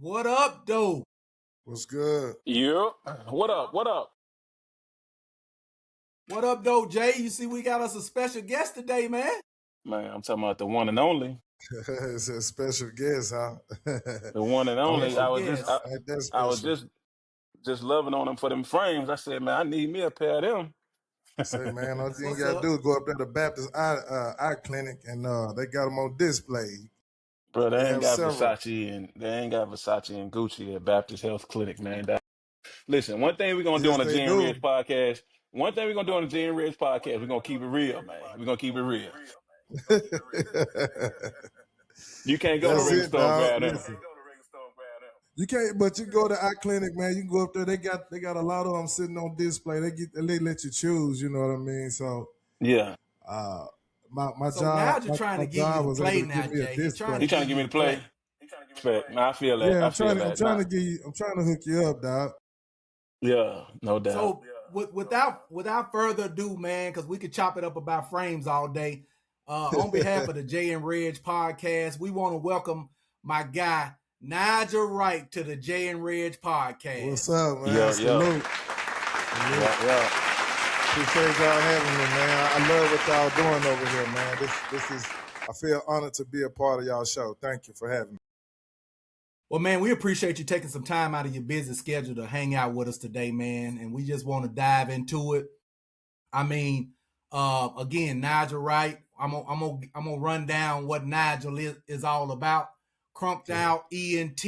What up, though? What's good? Yeah. What up? What up? What up, though, Jay? You see, we got us a special guest today, man. Man, I'm talking about the one and only. It's a special guest, huh? The one and only. Special I was just guest. I, Ain't that I was special? just loving on them for them frames. I said, man, I need me a pair of them. Say, man, all That's thing you what's gotta up. do is go up there to Baptist eye clinic, and they got them on display. Bro, They they ain't have got several. Versace and Gucci at Baptist Health Clinic, man. Listen, one thing we're gonna do Yes, on the they JayNReg do. podcast. One thing we're gonna do on the JayNReg podcast, we're gonna keep it real, man. We're gonna keep it real. You can't go to That's Ring it, Store and dog. grab them. Listen, you can't, but you go to eye clinic, man. You can go up there. They got a lot of them sitting on display. They let you choose. You know what I mean? So, uh, Yeah. my So now job you're trying my to give you job the was able play to now, give me a Jay. He's trying display. to He trying give to get you me the to play. play. Respect. Man, I feel that. Yeah, I feel I'm that. trying Nah. to give you. I'm trying to hook you up, dog. Yeah, no doubt. So without further ado, man, because we could chop it up about frames all day. On behalf of the JayNReg podcast, we want to welcome my guy Nigel Wright to the JayNReg podcast. What's up, man? Yeah, Salute. yeah. Appreciate y'all having me, man. I love what y'all doing over here, man. This is. I feel honored to be a part of y'all show. Thank you for having me. Well, man, we appreciate you taking some time out of your busy schedule to hang out with us today, man. And we just want to dive into it. I mean, again, Nigel Wright. I'm gonna run down what Nigel is all about. Crunked Out ENT,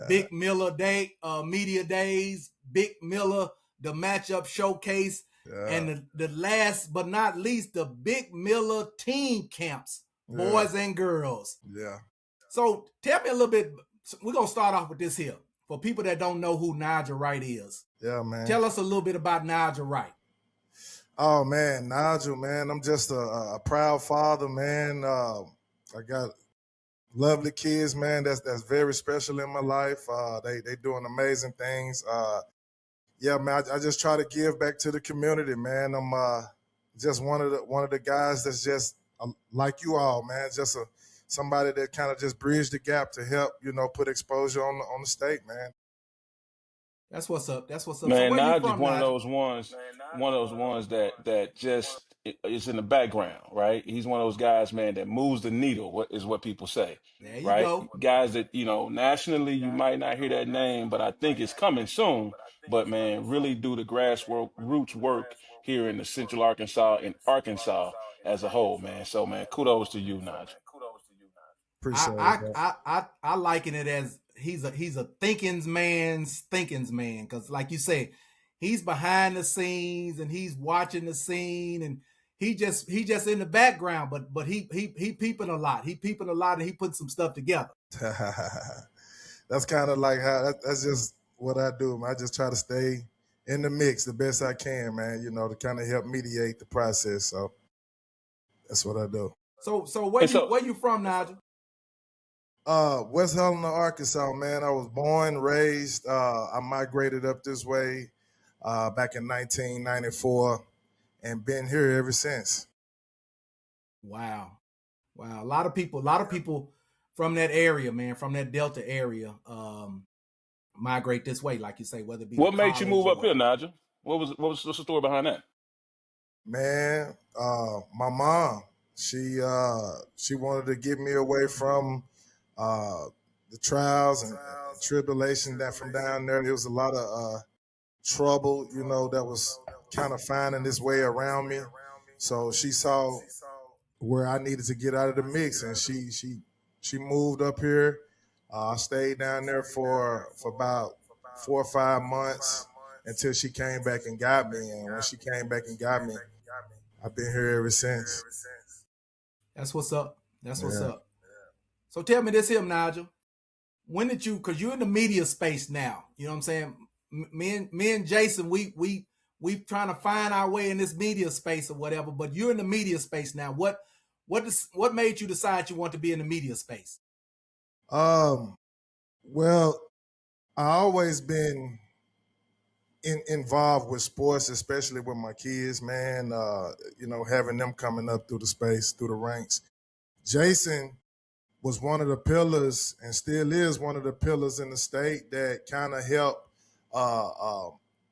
Big Miller Day, Media Days, Big Miller, the matchup showcase, and the last but not least, the Big Miller team camps, boys and girls. Yeah. So tell me a little bit. We're gonna start off with this here. For people that don't know who Nigel Wright is, Yeah, man. tell us a little bit about Nigel Wright. Oh man, Nigel, man. I'm just a proud father, man. I got lovely kids, man. That's very special in my life. They doing amazing things. Yeah, man. I just try to give back to the community, man. I'm just one of the guys that's just like you all, man. Just somebody that kind of just bridged the gap to help, put exposure on the state, man. That's what's up. That's what's up. So Man, where you Nige is from, one of Nigel? those ones that just is in the background, right? He's one of those guys, man, that moves the needle. What is what people say, There you right? go. Guys that nationally you might not hear that name, but I think it's coming soon. But man, really do the grassroots work here in the Central Arkansas and Arkansas as a whole, man. So man, kudos to you, Nige. Appreciate it, bro. I liken it as he's a thinking's man, because like you say, he's behind the scenes and he's watching the scene and he just in the background, but he peeping a lot. He peeping a lot and he putting some stuff together. That's kind of like that's just what I do, man. I just try to stay in the mix the best I can, man, to kind of help mediate the process. So that's what I do. So where you from, Nigel? West Helena, Arkansas, man. I was born, raised. I migrated up this way back in 1994 and been here ever since. Wow. A lot of people from that area, man, from that Delta area, migrate this way, like you say, whether it be What to made you move college or up here, whatever. Nigel? What's the story behind that? Man, my mom, she wanted to get me away from the trials and tribulation that from down there. There was a lot of trouble, that was kind of finding its way around me. So she saw where I needed to get out of the mix, and she moved up here. I stayed down there for about 4 or 5 months until she came back and got me. And when she came back and got me, I've been here ever since. That's what's up. That's what's up. So tell me this here, Nigel. When did you? Because you're in the media space now. You know what I'm saying? Me and Jason, we trying to find our way in this media space or whatever. But you're in the media space now. What made you decide you want to be in the media space? Well, I always been involved with sports, especially with my kids, man. Having them coming up through the space, through the ranks. Jason was one of the pillars and still is one of the pillars in the state that kind of helped uh, uh,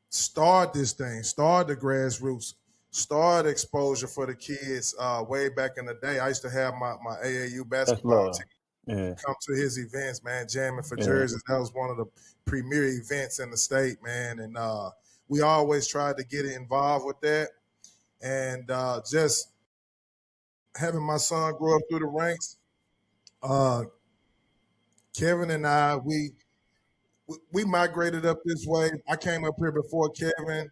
start this thing, start the grassroots, start exposure for the kids way back in the day. I used to have my AAU That's basketball love. team Yeah. come to his events, man, jamming for Yeah. jerseys. That was one of the premier events in the state, man. And we always tried to get involved with that. And just having my son grow up through the ranks, uh, Kevin and I, we migrated up this way. I came up here before Kevin,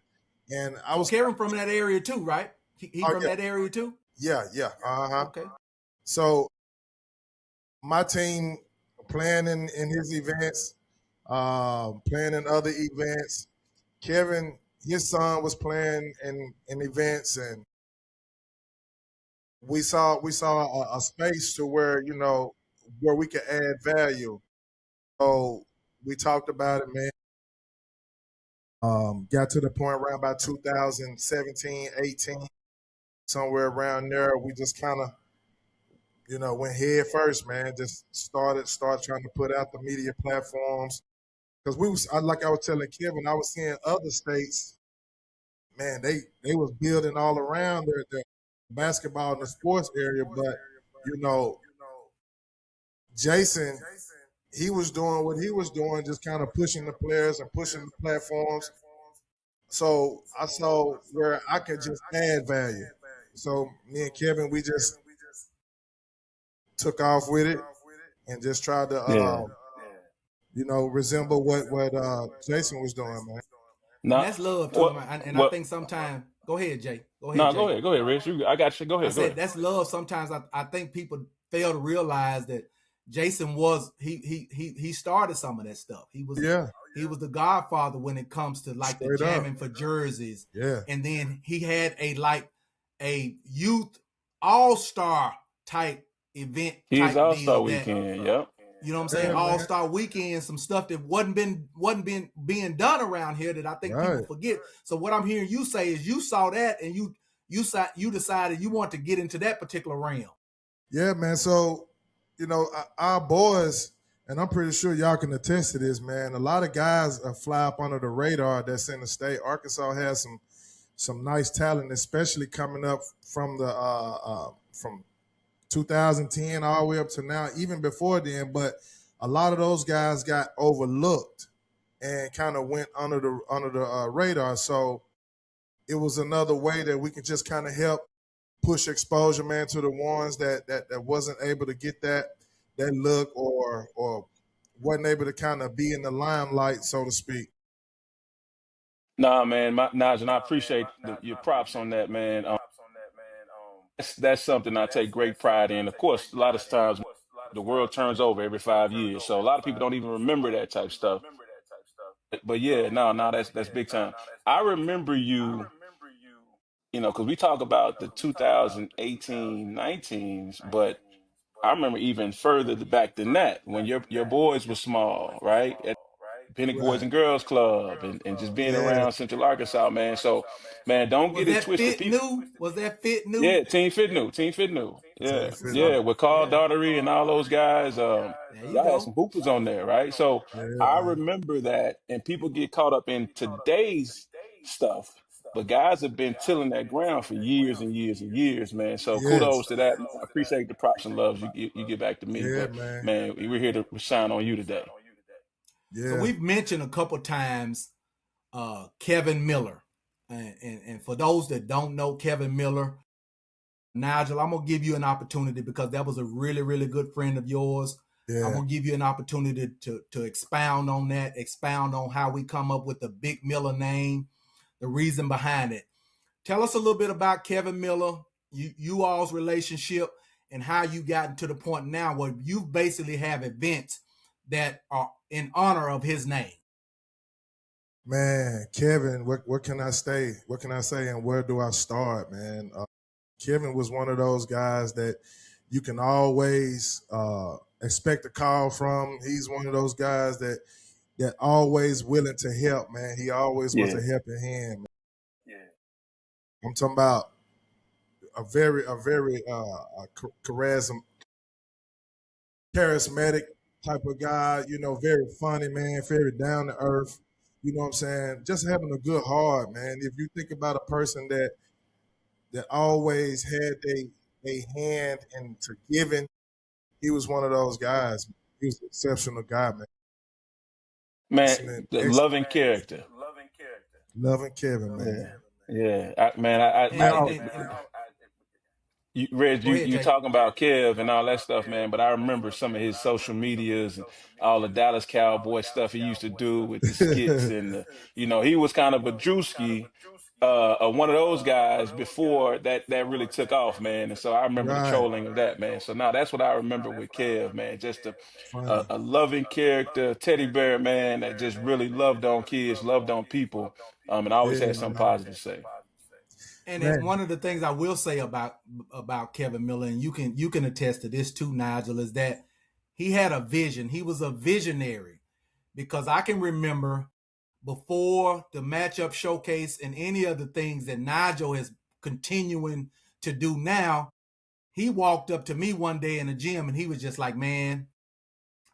and I was Kevin from that area too, right? He oh from that area too? yeah, uh-huh. Okay. So my team playing in his events, playing in other events. Kevin, his son was playing in events, and we saw a space to where where we could add value. So we talked about it, man. Got to the point around about 2017, 18, somewhere around there. We just kind of, went head first, man. Just started trying to put out the media platforms because like I was telling Kevin, I was seeing other states, man. They was building all around their basketball and the sports area, but you know, Jason, he was doing what he was doing, just kind of pushing the players and pushing the platforms. So I saw where I could just add value. So me and Kevin, we just took off with it and just tried to, Yeah. resemble what Jason was doing, man. And Not that's love too. what And I what think sometimes, go ahead, Jay. Go ahead, no, Jay. go ahead, Rich. I got you. Go I ahead, go said ahead. that's love. Sometimes I think people fail to realize that Jason was he started some of that stuff. He was the godfather when it comes to like the Straight up. jamming for jerseys. Yeah. And then he had a youth all-star type event Kids type All-Star deal that Weekend. Yep. you know what I'm saying? Yeah, man. All-Star Weekend, some stuff that wasn't being done around here that I think people Right. forget. So what I'm hearing you say is you saw that and you decided you want to get into that particular realm. Yeah, man. So, our boys, and I'm pretty sure y'all can attest to this, man. A lot of guys fly up under the radar that's in the state. Arkansas has some nice talent, especially coming up from the from 2010 all the way up to now, even before then. But a lot of those guys got overlooked and kind of went under the radar. So it was another way that we could just kind of help push exposure, man, to the ones that wasn't able to get that look or wasn't able to kind of be in the limelight, so to speak. Nah, man, Nigel, and I appreciate your props on that, man. That's something I take great pride in. Of course, a lot of times the world turns over every 5 years, so a lot of people don't even remember that type stuff. But yeah, no, that's big time. I remember you, because we talk about the 2018, 19s, but I remember even further back than that when your boys were small, right? At Pinnock Boys Right. and Girls Club and just being Yeah. around Central Arkansas, man. So, man, don't Was get it that twisted. fit People, new? Was that fit new? yeah, Team Fit New, Team Fit New. Yeah, Team Fit yeah, New. with Carl Daughtery and all those guys. There you Y'all had some go. hoopers on there, right? So Yeah, I man. remember that, and people get caught up in today's stuff. But guys have been tilling that ground for years and years and years, man. So Yes. kudos to that, man. I appreciate the props and loves you get back to me. Yeah, But man. man, we're here to shine on you today. So Yeah. we've mentioned a couple times Kevin Miller. And for those that don't know Kevin Miller, Nigel, I'm going to give you an opportunity because that was a really, really good friend of yours. Yeah. I'm going to give you an opportunity to expound on that, expound on how we come up with the Big Miller name, the reason behind it. Tell us a little bit about Kevin Miller, you all's relationship, and how you gotten to the point now where you basically have events that are in honor of his name. Man, Kevin, what can I say? What can I say, and where do I start, man? Kevin was one of those guys that you can always expect a call from. He's one of those guys that always willing to help, man. He always was Yeah. a helping hand. Man. Yeah. I'm talking about a very charisma, charismatic type of guy, very funny, man, very down to earth. You know what I'm saying? Just having a good heart, man. If you think about a person that always had a hand into giving, he was one of those guys. He was an exceptional guy, man. Man, Excellent, the excellent. loving character. Loving Kevin, man. Yeah. Yeah. I, And, Man, and, oh, and, and Reg, go ahead, you Jay. talking about Kev and all that stuff, man. But I remember some of his social medias and all the Dallas Cowboy stuff he used to do with the skits and he was kind of a Drewski, one of those guys before that really took off, man. And so I remember the right. trolling of that, man. So now that's what I remember with Kev, man. Just Funny. a loving character, teddy bear, man, that just really loved on kids, loved on people, and always Yeah, had something man. positive to say. And Man, one of the things I will say about Kevin Miller, and you can attest to this too, Nigel, is that he had a vision. He was a visionary because I can remember before the matchup showcase and any of the things that Nigel is continuing to do now. He walked up to me one day in the gym and he was just like, "Man,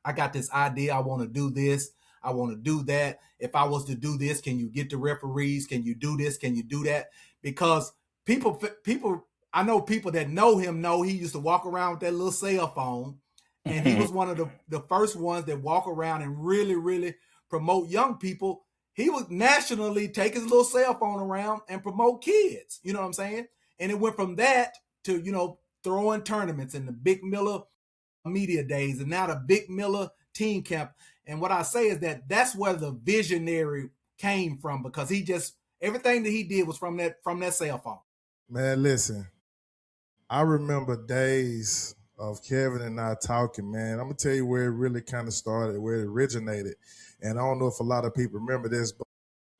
I got this idea. I want to do this. I want to do that. If I was to do this, can you get the referees? Can you do this? Can you do that?" Because people, I know people that know him know he used to walk around with that little cell phone, and he was one of the first ones that walk around and really, really promote young people. He would nationally take his little cell phone around and promote kids. You know what I'm saying? And it went from that to throwing tournaments and the Big Miller media days and now the Big Miller team camp. And what I say is that that's where the visionary came from because he just everything that he did was from that cell phone. man, listen. I remember days of Kevin and I talking, man. I'm gonna tell you where it really kind of started, where it originated. And I don't know if a lot of people remember this, but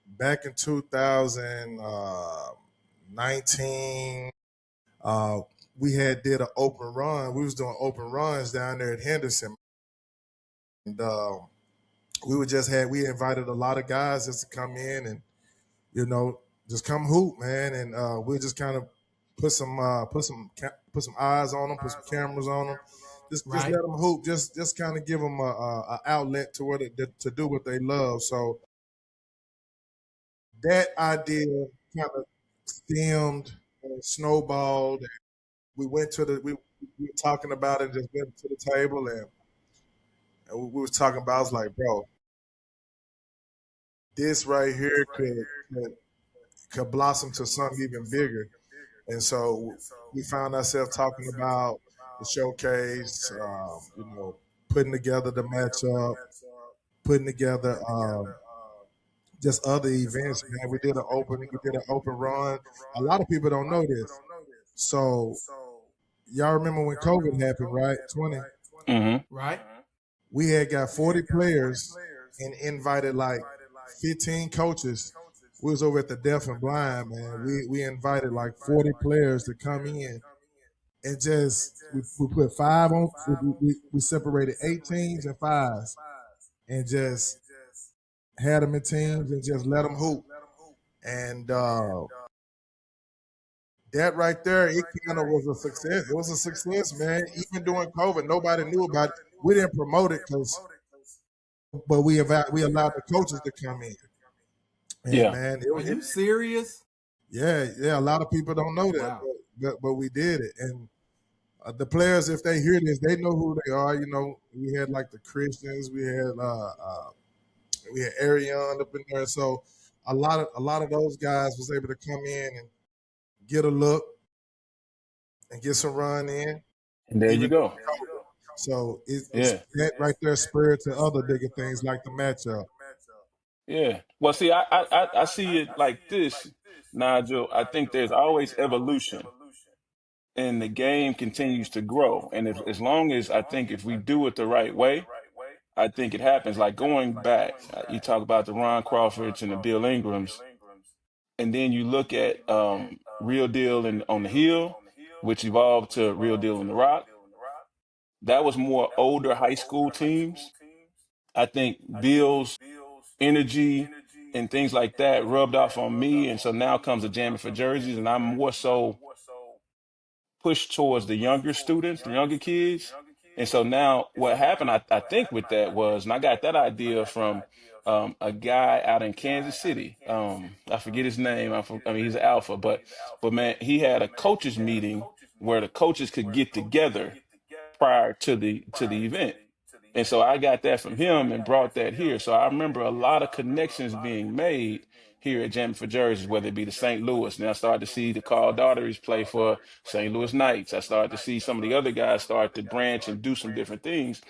back in 2019, uh, we had did an open run. We was doing open runs down there at Henderson, and we invited a lot of guys just to come in and you know just come hoop, man, and we just kind of put some eyes on them, put some cameras on them. Just Right. let them hoop. Just kind of give them a outlet to to do what they love. So that idea kind of stemmed and snowballed. We went to we were talking about it, just went to the table and we was talking about. I was like, bro, this right here could blossom to something even bigger. And so we found ourselves talking about the showcase, putting together the matchup, putting together just other events, man. We did an open run. A lot of people don't know this. So y'all remember when COVID happened, right? 20. Hmm. Right. We had got 40 players and invited like 15 coaches. We was over at the Deaf and Blind, man. We invited like 40 players to come in and we put five on. We separated eight teams and fives and just had them in teams and just let them hoop. And that right there, it kind of was a success. It was a success, man. Even during COVID, nobody knew about it. We didn't promote it but we allowed the coaches to come in. And Yeah. man, Are you serious? yeah. A lot of people don't know that, Wow. but we did it. And the players, if they hear this, they know who they are. We had like the Christians, we had Arion up in there. So a lot of those guys was able to come in and get a look and get some run in, And there you even go. so it's Yeah. that right there spurred to other bigger things like the matchup. Yeah. Well, see, I see it like this, Nigel. I think there's always evolution, and the game continues to grow. And if, as long as I think if we do it the right way, I think it happens. Like going back, you talk about the Ron Crawfords and the Bill Ingrams, and then you look at Real Deal and on the Hill, which evolved to Real Deal in the Rock. That was more older high school teams. I think Bill's energy and things like that rubbed off on me. And so now comes the jamming for jerseys, and I'm more so pushed towards the younger students, the younger kids. And so now what happened, I think with that was, and I got that idea from a guy out in Kansas City. I forget his name. I mean, he's an alpha, but man, he had a coaches meeting where the coaches could get together prior to the event. And so I got that from him and brought that here. So I remember a lot of connections being made here at Jamming for Jerseys, whether it be the St. Louis. And I started to see the Carl Daughteries play for St. Louis Knights. I started to see some of the other guys start to branch and do some different things.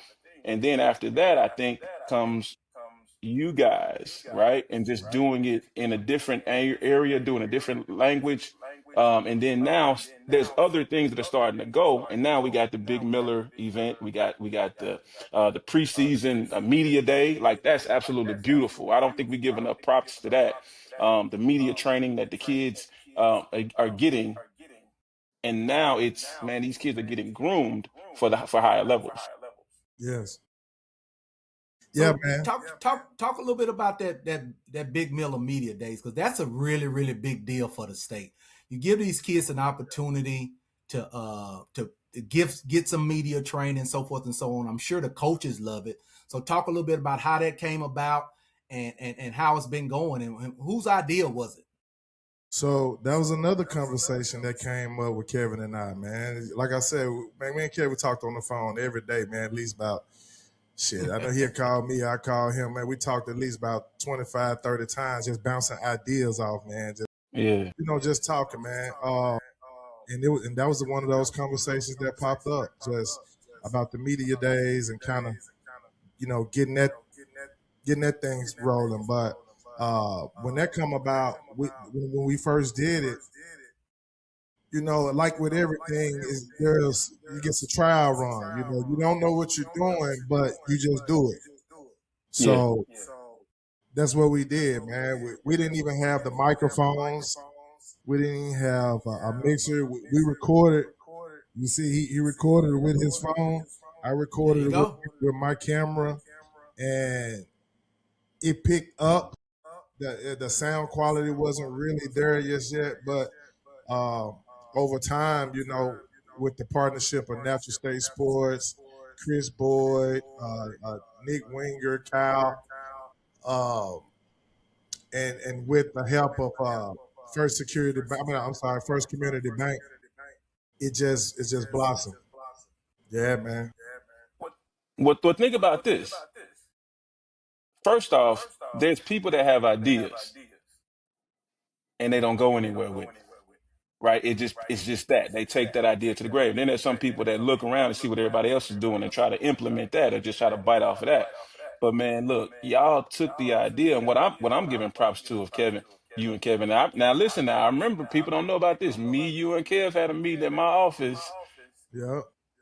And then after that, I think comes you guys, right? And just doing it in a different area, doing a different language. And then now there's other things that are starting to go. And now we got the Big Miller event. We got the preseason media day. Like that's absolutely beautiful. I don't think we give enough props to that. The media training that the kids are getting. And now it's, man, these kids are getting groomed for higher levels. Yes. Yeah, So man. talk a little bit about that Big Miller Media Days, because that's a really big deal for the state. You give these kids an opportunity to get some media training, so forth and so on. I'm sure the coaches love it. So talk a little bit about how that came about and how it's been going and whose idea was it? So that was another conversation that came up with Kevin and I, man. Like I said, man, me and Kevin talked on the phone every day, man, at least about shit. I know he'll call me, I call him, man. We talked at least about 25, 30 times, just bouncing ideas off, man. Just, Yeah. just talking, man. And that was one of those conversations that popped up just about the media days and kind of, getting that things rolling. But when that come about, when we first did it, like with everything, you get a trial run. You don't know what you're doing, but you just do it. Yeah. So that's what we did, man. We didn't even have the microphones. We didn't even have a mixer. We recorded. You see, he recorded it with his phone. I recorded it with my camera, and it picked up. The sound quality wasn't really there just yet, but over time, with the partnership of Natural State Sports, Chris Boyd, Nick Winger, Kyle, um, and with the help of First First Community Bank, it just blossomed. Yeah, man. What think about this? First off, there's people that have ideas and they don't go anywhere with it. Right? It's just that. They take that idea to the grave. Then there's some people that look around and see what everybody else is doing and try to implement that or just try to bite off of that. But man, look, y'all took the idea, and what I'm giving props to of Kevin, you and Kevin. Now listen, now I remember people don't know about this. Me, you, and Kev had a meeting at my office Yeah.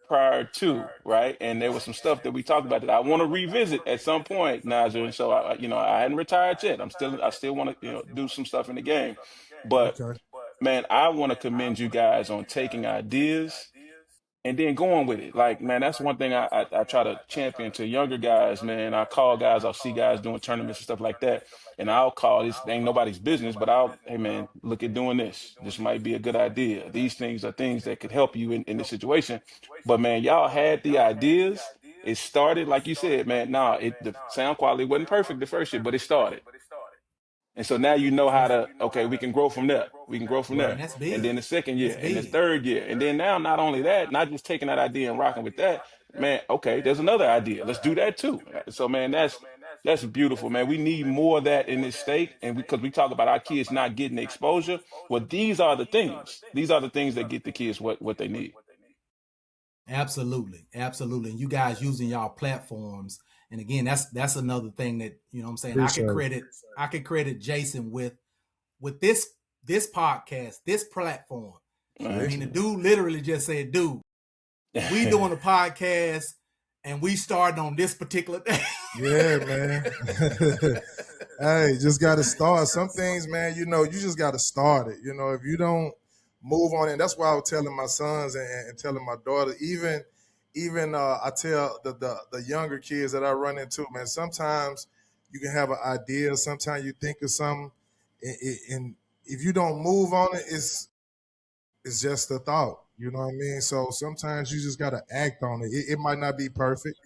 prior to, right? And there was some stuff that we talked about that I want to revisit at some point, Nigel. And so I hadn't retired yet. I still want to, do some stuff in the game. But Okay. man, I want to commend you guys on taking ideas and then going with it. Like, man, that's one thing I try to champion to younger guys, man. I call guys, I'll see guys doing tournaments and stuff like that. And I'll call this ain't nobody's business, but hey man, look at doing this. This might be a good idea. These things are things that could help you in this situation. But man, y'all had the ideas. It started, like you said, man. Nah, the sound quality wasn't perfect the first year, but it started. And so now you know how to, okay, we can grow from there. We can grow from Right, there. and that's And big. then the second That's year and the big. third year. And then now, not only that, not just taking that idea and rocking with that, man, okay, there's another idea. Let's do that too. So man, that's beautiful, man. We need more of that in this state. And because we talk about our kids not getting the exposure. Well, these are the things. These are the things that get the kids what they need. Absolutely. And you guys using y'all platforms. And again, that's another thing that, what I'm saying, Appreciate it. I could credit Jason with this podcast, this platform. I mean, the dude literally just said, dude, we doing a podcast and we starting on this particular day. Yeah, man. Hey, just got to start. Some things, man, you just got to start it. If you don't move on it, that's why I was telling my sons and telling my daughter, even I tell the younger kids that I run into, man, sometimes you can have an idea, sometimes you think of something, and if you don't move on it, it's just a thought. You know what I mean? So sometimes you just gotta act on it. It might not be perfect.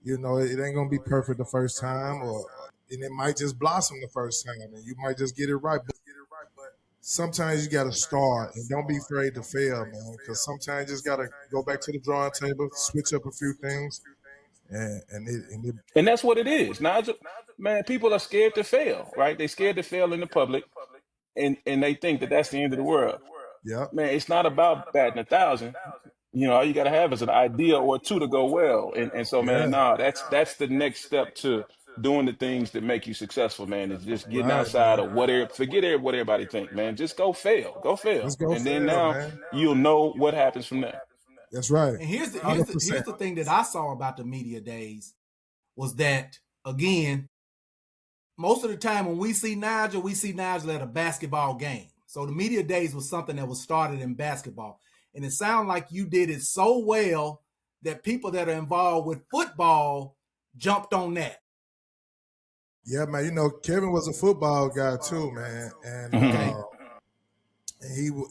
You know, it ain't gonna be perfect the first time, or and it might just blossom the first time, and you might just get it right. But sometimes you gotta start, and don't be afraid to fail, man. Because sometimes you just gotta go back to the drawing table, switch up a few things, and it And that's what it is, Nigel. Man, people are scared to fail, right? They scared to fail in the public, and they think that that's the end of the world. yep, Man, it's not about batting 1,000. You know, all you got to have is an idea or two to go well. And so, man, yeah, nah, that's the next step to doing the things that make you successful, man. Is just getting right, outside man. of what everybody think, man. Just go Let's fail, go and then fail, now man. you'll know what happens from there. That's right, And here's the here's hundred the here's percent. the thing that I saw about the media days was that again, most of the time when we see Nigel at a basketball game. So the media days was something that was started in basketball. And it sounded like you did it so well that people that are involved with football jumped on that. Yeah, man. You know, Kevin was a football guy too, man, and Mhm. Okay.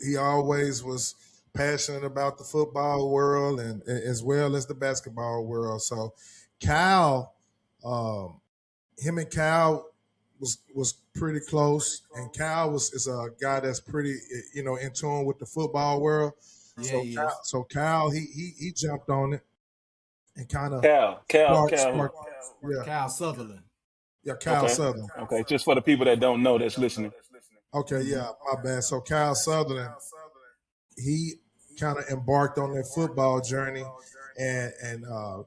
he always was passionate about the football world and as well as the basketball world. So, Kyle, um, him and Kyle was pretty close, and Kyle is a guy that's pretty in tune with the football world. Yeah, he is. So Kyle he jumped on it and kind of Cal, who? yeah, Kyle Sutherland. Kyle Okay, Southern. okay. Just for the people that don't know that's listening. Okay, Mm-hmm. yeah, my bad. So Kyle Sutherland, he kind of embarked on that football journey and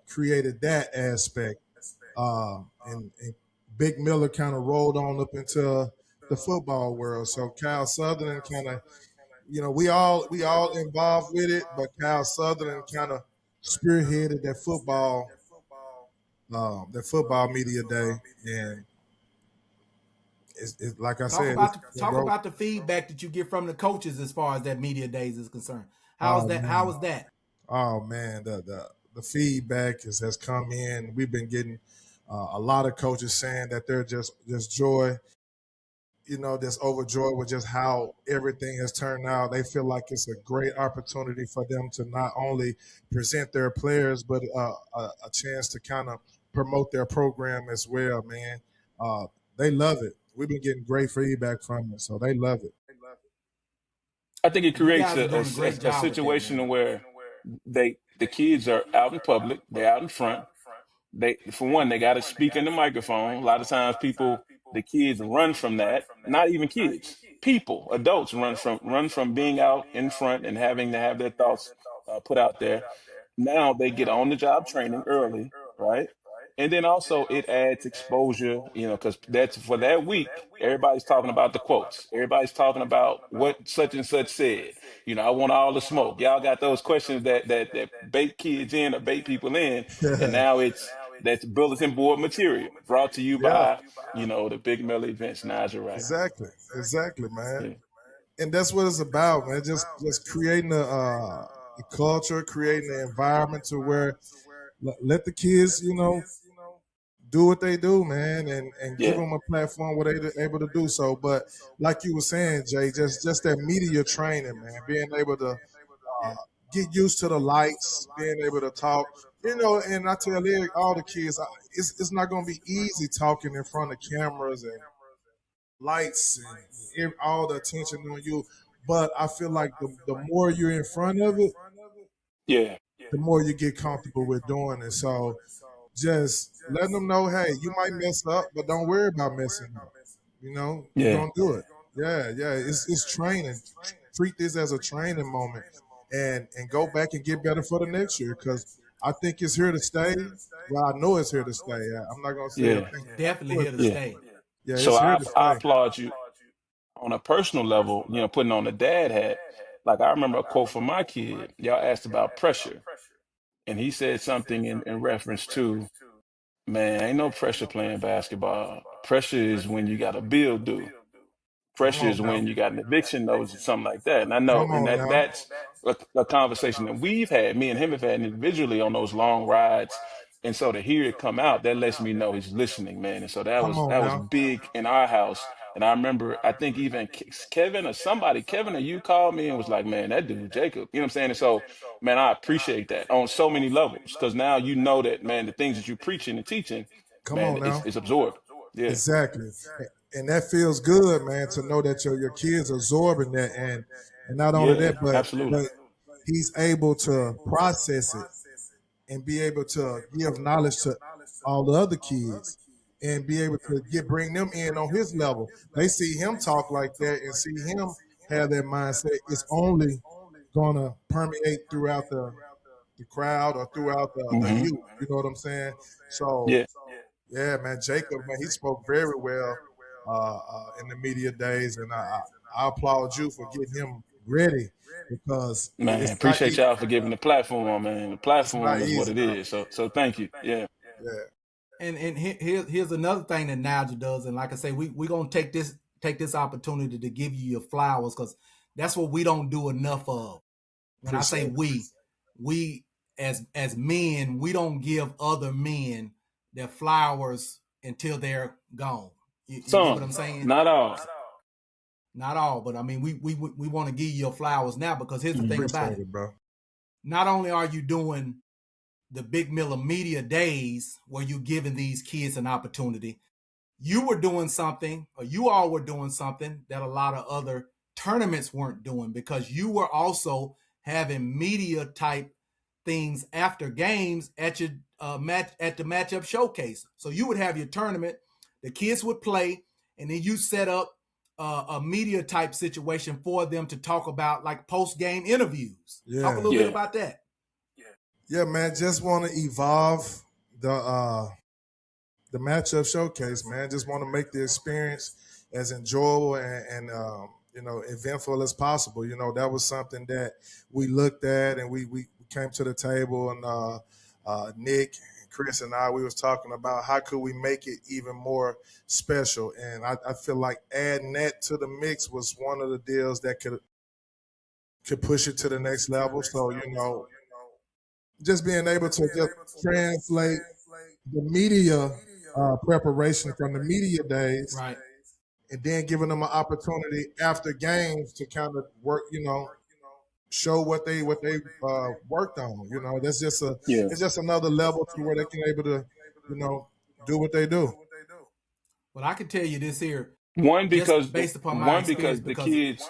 created that aspect. And Big Miller kind of rolled on up into the football world. So Kyle Sutherland kind of, we all involved with it, but Kyle Sutherland kind of spearheaded that football media day, and it's like I Talk said, about it's talk bro. about the feedback that you get from the coaches as far as that media days is concerned. How's Oh that? How man, was that? oh man, the feedback has come in. We've been getting a lot of coaches saying that they're just joy, just overjoyed with just how everything has turned out. They feel like it's a great opportunity for them to not only present their players, but a chance to kind of promote their program as well. Man, they love it. We've been getting great feedback from it, so they love it. I think it You creates guys are doing a great a job with that, situation man. where the kids are out in public, they're out in front. They for one, they got to speak in the microphone. A lot of times, the kids run from that. Not even kids, people, adults run from being out in front and having to have their thoughts put out there. Now they get on the job training early, right? And then also it adds exposure, because that's for that week. Everybody's talking about the quotes. Everybody's talking about what such and such said. I want all the smoke. Y'all got those questions that bait kids in or bait people in, and now that's bulletin board material brought to you Yeah, by the Big Mill events. Nigel, right? exactly, man. Yeah, And that's what it's about, man. Just creating a culture, creating an environment to where let the kids, do what they do, man, and give yeah, them a platform where they're able to do so. But like you were saying, Jay, just that media training, man, being able to get used to the lights, being able to talk, and I tell all the kids, it's not going to be easy talking in front of cameras and lights and all the attention on you. But I feel like the more you're in front of it, yeah, the more you get comfortable with doing it. So just letting them know, hey, you might mess up, but don't worry about messing up. You're yeah, gonna do it. Yeah, yeah. It's training. Treat this as a training moment, and go back and get better for the next year because I think it's here to stay. Well, I know it's here to stay. I'm not gonna say I yeah, think. It's I definitely know here to yeah. stay. yeah, So it's here to I stay. applaud you on a personal level, putting on the dad hat. Like I remember a quote from my kid. Y'all asked about pressure, and he said something in reference to, man, ain't no pressure playing basketball. Pressure is when you got a bill due. Come Pressure on is now. when you got an eviction notice or something like that. And I know, Come and on now. that's a conversation that we've had, me and him have had individually on those long rides. And so to hear it come out, that lets me know he's listening, man. And so Come on that was now. big in our house. And I remember, I think even Kevin or you called me and was like, man, that dude, Jacob, you know what I'm saying? And so, man, I appreciate that on so many levels, because now you know that, man, the things that you're preaching and teaching, Come man, on now. it's absorbed. Yeah. Exactly. And that feels good, man, to know that your kids are absorbing that, and not only Yeah, that, but absolutely. he's able to process it and be able to give knowledge to all the other kids and be able to bring them in on his level. They see him talk like that and see him have that mindset. It's only gonna permeate throughout the crowd or throughout the Hmm. youth. You know what I'm saying? So Yeah. yeah, man, Jacob, man, he spoke very well in the media days, and I applaud you for getting him ready because Man, it's not appreciate easy. y'all for giving the platform, man. The It's not platform is what easy, it bro. is. So thank you. Yeah. Yeah, And here's another thing that Nigel does, and like I say, we gonna take this opportunity to give you your flowers, because that's what we don't do enough of. When I say appreciate it. we as men, we don't give other men their flowers until they're gone. You get what I'm Some, saying? not all. Not all, but I mean, we want to give you your flowers now, because here's the thing Hmm. about Appreciate it. it, bro. Not only are you doing the Big Miller Media Days where you're giving these kids an opportunity, you were doing something, or you all were doing something that a lot of other tournaments weren't doing, because you were also having media type things after games at your match, at the matchup showcase. So you would have your tournament, the kids would play, and then you set up a media type situation for them to talk about, like post game interviews. Talk a Yeah, little bit Yeah. about that. yeah, man. Just want to evolve the matchup showcase, man. Just want to make the experience as enjoyable and eventful as possible. You know, that was something that we looked at and we came to the table, and Nick, Chris, and we was talking about how could we make it even more special. And I feel like adding that to the mix was one of the deals that could push it to the next level. So just being able to just translate the media preparation from the media days, Right. and then giving them an opportunity after games to kind of work, show what they worked on. That's just Yeah. it's just another level to where they can able to, you know, do what they do. Well, I can tell you this here, One just because based upon my one experience, because the because kids.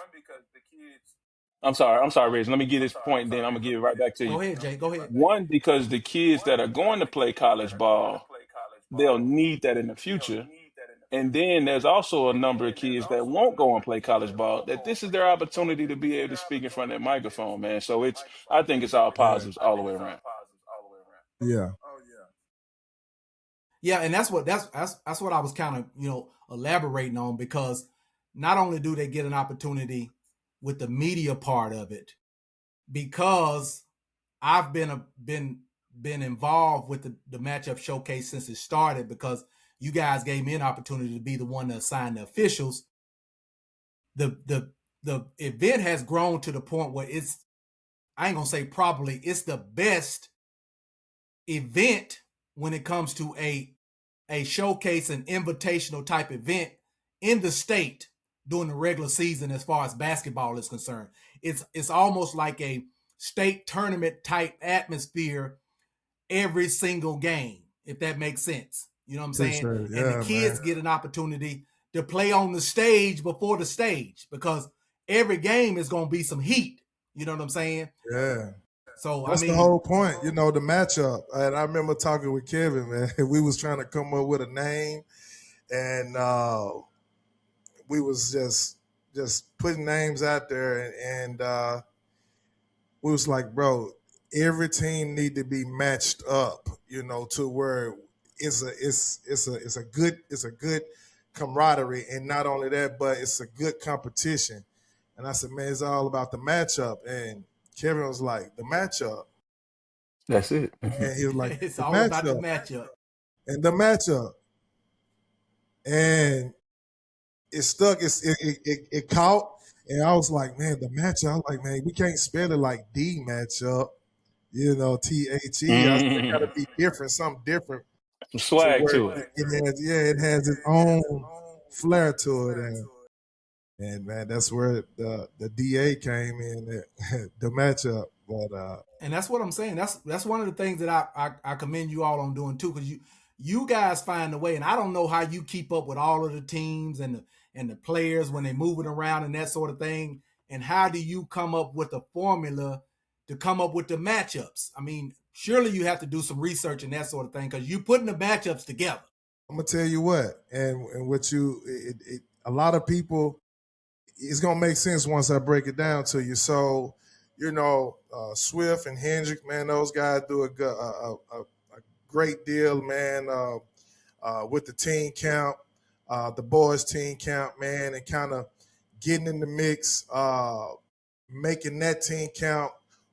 I'm sorry, Rich. Let me get this point, then I'm gonna give it right back to you. go ahead, Jay. Go ahead. One, because the kids that are going to play college ball, they'll need that in the future. And then there's also a number of kids that won't go and play college ball, that this is their opportunity to be able to speak in front of that microphone, man. So I think it's all Yeah. positives all the way around. Yeah. Yeah, and that's what I was kind of elaborating on, because not only do they get an opportunity with the media part of it, because I've been involved with the matchup showcase since it started, because you guys gave me an opportunity to be the one to assign the officials. The event has grown to the point where I ain't gonna say probably it's the best event when it comes to a showcase, an invitational type event in the state during the regular season as far as basketball is concerned. It's almost like a state tournament type atmosphere every single game, if that makes sense. You know what I'm saying? Appreciate it. And the Yeah, kids man. get an opportunity to play on the stage before the stage, because every game is going to be some heat. You know what I'm saying? Yeah. So, I That's the mean, whole point, the matchup. And I remember talking with Kevin, man. We was trying to come up with a name, and we was just putting names out there, and we was like, bro, every team need to be matched up, to where it's a good camaraderie, and not only that, but it's a good competition. And I said, man, it's all about the matchup. And Kevin was like, the matchup. That's it. And he was like, it's the all about the matchup matchup. and the matchup. And it stuck. It caught. And I was like, man, the matchup. I was like, man, we can't spell it like the matchup, THE. I said, it got to Mhm. be different, something different Some to swag where to it. it has its own. flair to it, and man, that's where the DA came in, the matchup. But And that's what I'm saying. That's one of the things that I commend you all on doing too, because you guys find a way, and I don't know how you keep up with all of the teams and the players when they're moving around and that sort of thing. And how do you come up with a formula to come up with the matchups? I mean, surely you have to do some research and that sort of thing because you putting the matchups together. I'm gonna tell you what, and what a lot of people, it's gonna make sense once I break it down to you. So, Swift and Hendrick, man, those guys do a great deal, man, with the team count, the boys' team count, man, and kind of getting in the mix, making that team count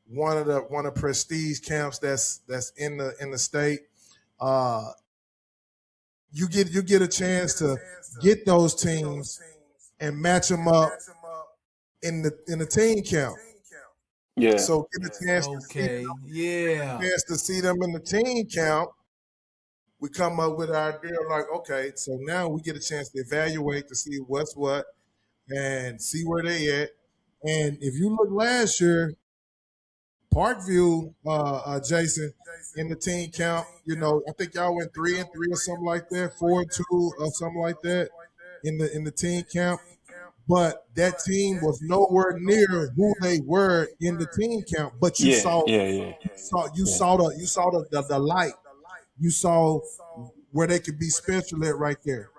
one of prestige camps that's in the state. You get a chance to get those teams and match them up in the team count. Yeah. So get a chance to see them in the team count. We come up with our idea like, okay, so now we get a chance to evaluate to see what's what and see where they at. And if you look last year, Parkview, Jason, in the team count, I think y'all went 3-3 or something like that, 4-2 or something like that in the team count. But that team was nowhere near who they were in the team count. But you saw the light. You saw where they could be special at right there.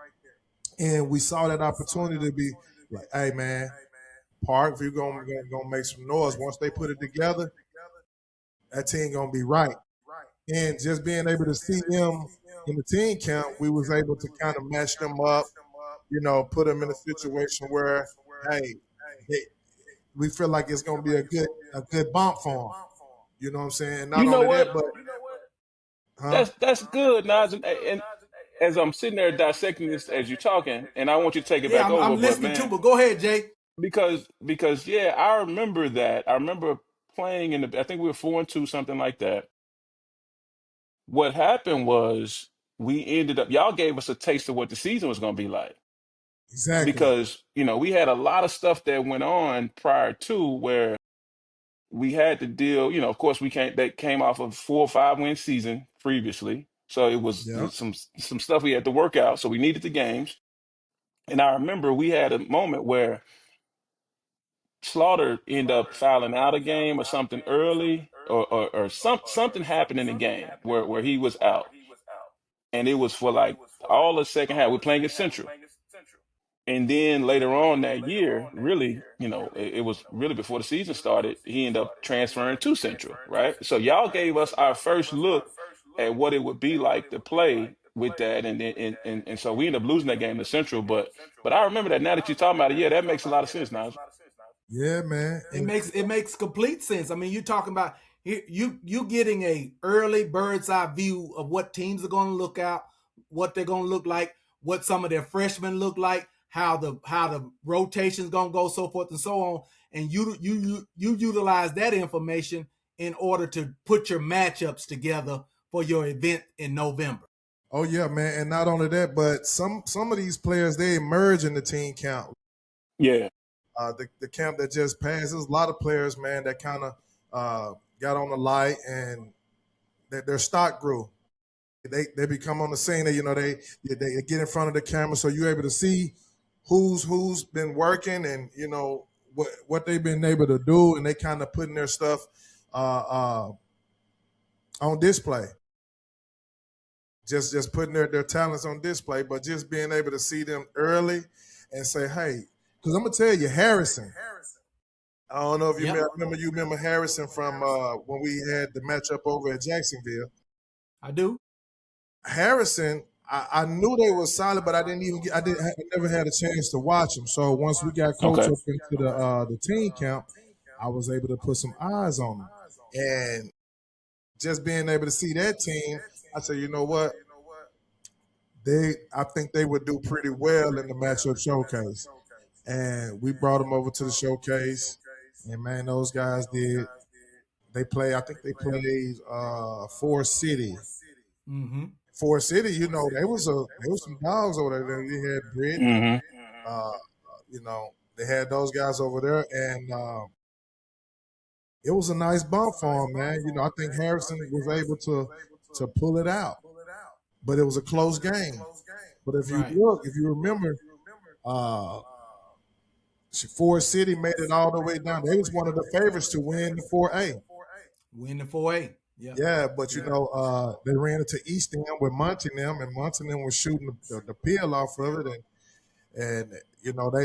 And we saw that opportunity to be like, hey man, Parkview gonna make some noise. Once they put it together, that team gonna be right. And just being able to see them in the team count, we was able to kind of match them up, put them in a situation where, hey, we feel like it's gonna be a good bump for them. You know what I'm saying? Not You know only what? that, but That's good, Nigel. And as I'm sitting there dissecting this as you're talking, and I want you to take it Yeah, back I'm over, but listening too, man, but go ahead, Jay. because yeah, I remember that. I remember playing I think we were 4-2, something like that. What happened was we ended up, y'all gave us a taste of what the season was going to be like exactly. because, we had a lot of stuff that went on prior to where we had to deal, of course they came off of 4 or 5 win season previously. So it was Yeah. some stuff we had to work out. So we needed the games. And I remember we had a moment where Slaughter ended up fouling out a game or something early, or something happened in the game where he was out. And it was for like all the second half. We're playing at Central. And then later on that year, really, it was really before the season started, he ended up transferring to Central, right? So y'all gave us our first look at what it would be like to play with that. And so we ended up losing that game to Central. But I remember that now that you're talking about it, yeah, that makes a lot of sense, Nigel. Yeah, man. It makes complete sense. I mean, you're talking about you getting a early bird's eye view of what teams are going to look out, what they're going to look like, what some of their freshmen look like, how the rotation's going to go, so forth and so on, and you utilize that information in order to put your matchups together for your event in November. Oh yeah, man. And not only that, but some of these players, they emerge in the team count. Yeah. The camp that just passed, there's a lot of players, man, that kind of got on the light and their stock grew. They become on the scene. They get in front of the camera, so you're able to see who's been working and what they've been able to do, and they kind of putting their stuff on display. Just putting their talents on display, but just being able to see them early and say, hey, because I'm gonna tell you, Harrison. I don't know if you remember Harrison from when we had the matchup over at Jacksonville. I do. Harrison, I knew they were solid, but I never had a chance to watch them. So once we got coached Okay. up into the team camp, I was able to put some eyes on them, and just being able to see that team, I said, you know what? I think they would do pretty well in the matchup showcase. And we brought them over to the showcase. And man, those guys did. I think they played Forest City. Mm-hmm. Forest City, there was some dogs over there. They had Brittany, Hmm. uh, they had those guys over there, and it was a nice bump for him, man. I think Harrison was able to pull it out, but it was a close game. But Right. if you remember, uh, Forest City made it all the way down. They was one of the favorites to win the 4A. Win the 4A. Yep. Yeah, but they ran into East End with Monty and Monty was shooting the peel off of it, and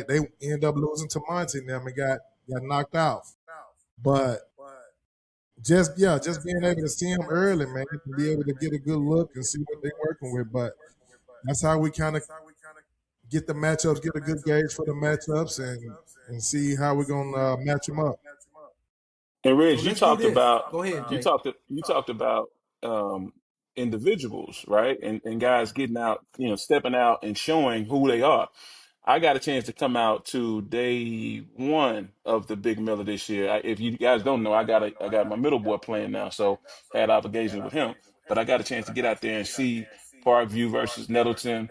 they end up losing to Monty and got knocked out. But just being able to see them early, man, and be able to get a good look and see what they're working with. But that's how we kind of get the matchups, get a good gauge for the matchups, and see how we're gonna match them up. And So Reg, you let's do talked this. about Go ahead, you Jay. talked you talked about individuals, right? And guys getting out, stepping out and showing who they are. I got a chance to come out to day one of the Big Miller this year. If you guys don't know, I got my middle boy playing now, so had obligations with him. But I got a chance to get out there and see Parkview versus Nettleton.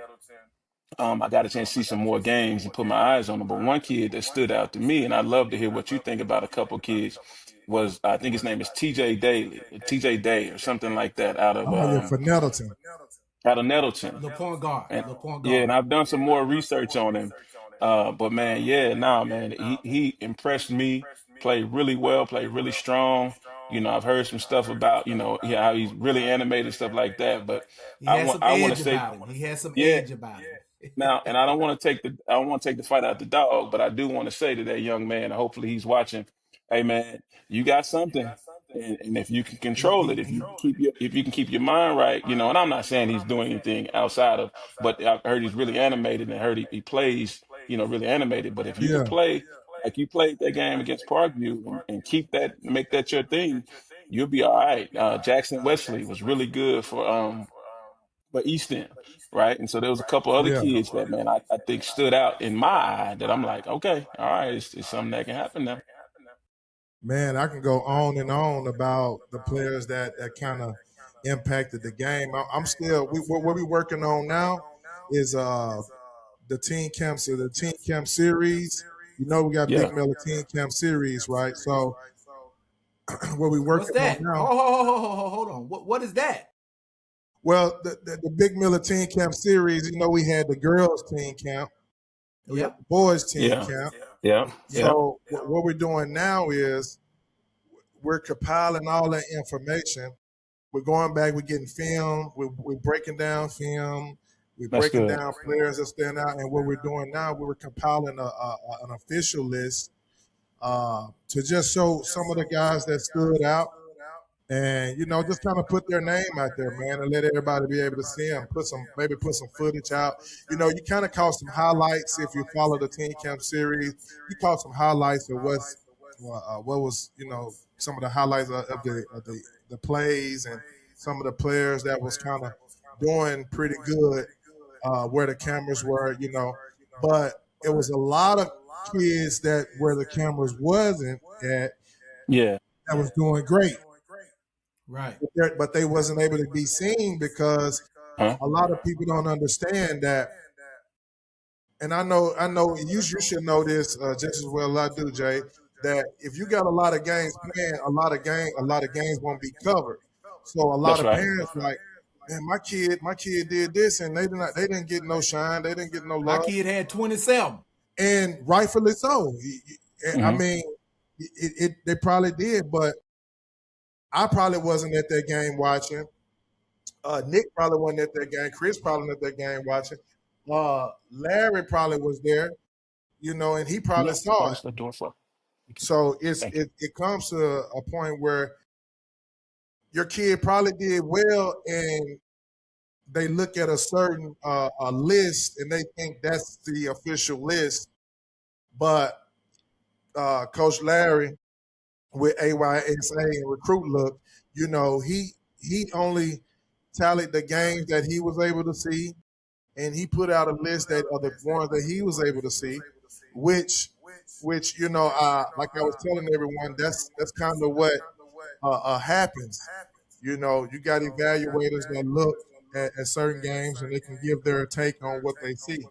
I got a chance to see some more games and put my eyes on them. But one kid that stood out to me, and I'd love to hear what you think about a couple kids, was I think his name is TJ Daly, TJ Day, or something like that, Oh yeah, for Nettleton. out of Nettleton. The point guard. And The point yeah, guard. and I've done some more research on him. But man, yeah, nah, man, he impressed me. Played really well, played really strong. I've heard some stuff about, yeah, how he's really animated, stuff like that. But He had some I want to edge say, about him. He had some yeah. edge about him. Now, and I don't want to take the fight out the dog, but I do want to say to that young man, and hopefully he's watching, hey man, you got something. And if you can control it, if you can keep your mind right, and I'm not saying he's doing anything outside of, but I've heard he's really animated and heard he plays, really animated. But if you could Yeah, play like you played that game against Parkview and keep that, make that your thing, you'll be all right. Jackson Wesley was really good for East End, right? And so there was a couple other yeah. kids that, man, I think stood out in my eye that I'm like, okay, all right, it's something that can happen now. Man, I can go on and on about the players that kind of impacted the game. I'm still what we're working on now is the team camps or the team camp series. We got Big Yeah. Miller team camp series, right? So what we're What's working on that? now. Hold on. What is that? Well, the Big Miller team camp series, we had the girls team camp, and we had Yep. the boys team Yeah. camp. Yeah. Yep. Yeah. So what we're doing now is we're compiling all that information. We're going back, we're getting film, we're breaking down film, we're That's breaking good. down players that stand out. And what we're doing now, we're compiling an official list to just show some of the guys that stood out and just kind of put their name out there, man, and let everybody be able to see them. Maybe put some footage out. You kind of caught some highlights if you follow the Team Camp series. You caught some highlights of what was some of the highlights of the plays and some of the players that was kind of doing pretty good where the cameras were, but it was a lot of kids that where the cameras wasn't at Yeah. that was doing great, Right. but they wasn't able to be seen because Huh? a lot of people don't understand that. And I know you should know this just as well as I do, Jay. That if you got a lot of games playing, a lot of games won't be covered. So a lot That's of right. parents like, man, my kid did this, and they didn't get no shine, they didn't get no My love, kid had 27. and rightfully so. I Hmm. mean, they probably did, but I probably wasn't at that game watching. Nick probably wasn't at that game. Chris probably wasn't at that game watching. Larry probably was there, and he probably Yeah. saw it. Close the door for. So Thank you. it comes to a point where your kid probably did well, and they look at a certain a list and they think that's the official list. But Coach Larry with AYSA and Recruit Look, he only tallied the games that he was able to see, and he put out a list that of the ones that he was able to see, which like I was telling everyone, that's kind of what happens. You got evaluators that look. at certain games, and they can give their take on what they see.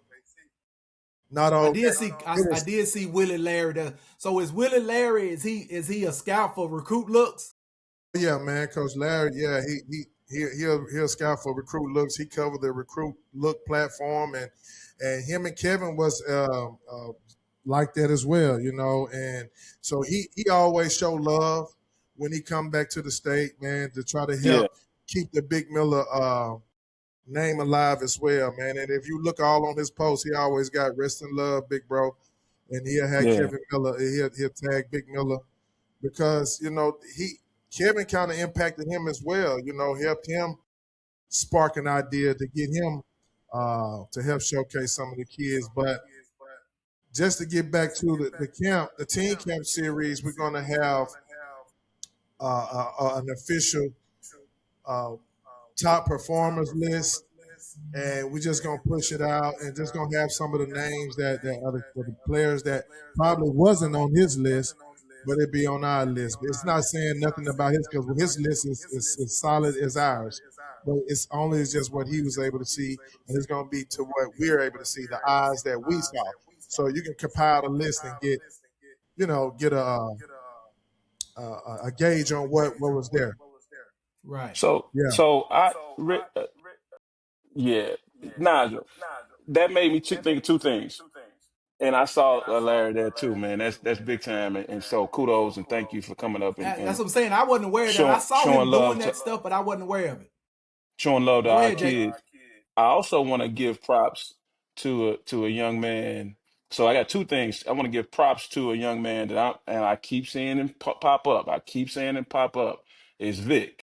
Not I all. did see It I was. did see Willie Larry. So is Willie Larry, is he a scout for recruit looks? Yeah, man, Coach Larry. Yeah, he'll scout for recruit looks. He covered the recruit look platform, and him and Kevin was like that as well, you know. And so he always show love when he come back to the state, man, to try to Yeah, help keep the Big Miller name alive as well, man. And if you look all on his posts, he always got rest in love, big bro. And he'll have yeah. Kevin Miller. He'll tag Big Miller because you know Kevin kind of impacted him as well. You know, helped him spark an idea to get him to help showcase some of the kids. But just to get back to the camp, the teen camp series, we're going to have an official uh, top performers list, and we're just gonna push it out and just gonna have some of the names that are the players that probably wasn't on his list, but it be on our list. But it's not saying nothing about his because his list is solid as ours. But it's only just what he was able to see, and it's gonna be to what we're able to see, the eyes that we saw. So you can compile a list and get a gauge on what was there. Right. So, Yeah. so yeah, Nigel, that made me think of two things. And I saw Larry there too, man. That's big time. And so kudos and thank you for coming up That's and what I'm saying. I wasn't aware of that. I saw showing him doing love to that stuff, but I wasn't aware of it. to Go our ahead, Jay. kids. I also want to give props to a young man. So I got two things. I want to give props to a young man I keep seeing him pop up. I keep seeing him pop up. Is Vic.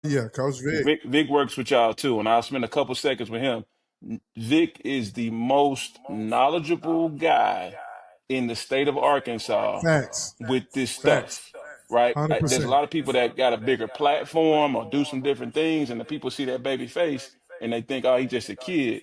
Yeah, Coach Vic. Vic works with y'all too, and I'll spend a couple seconds with him. Vic is the most knowledgeable guy in the state of Arkansas Facts. with this Facts. stuff, right? Hundred There's a percent. lot of people that got a bigger platform or do some different things, and the people see that baby face and they think, oh, he's just a kid.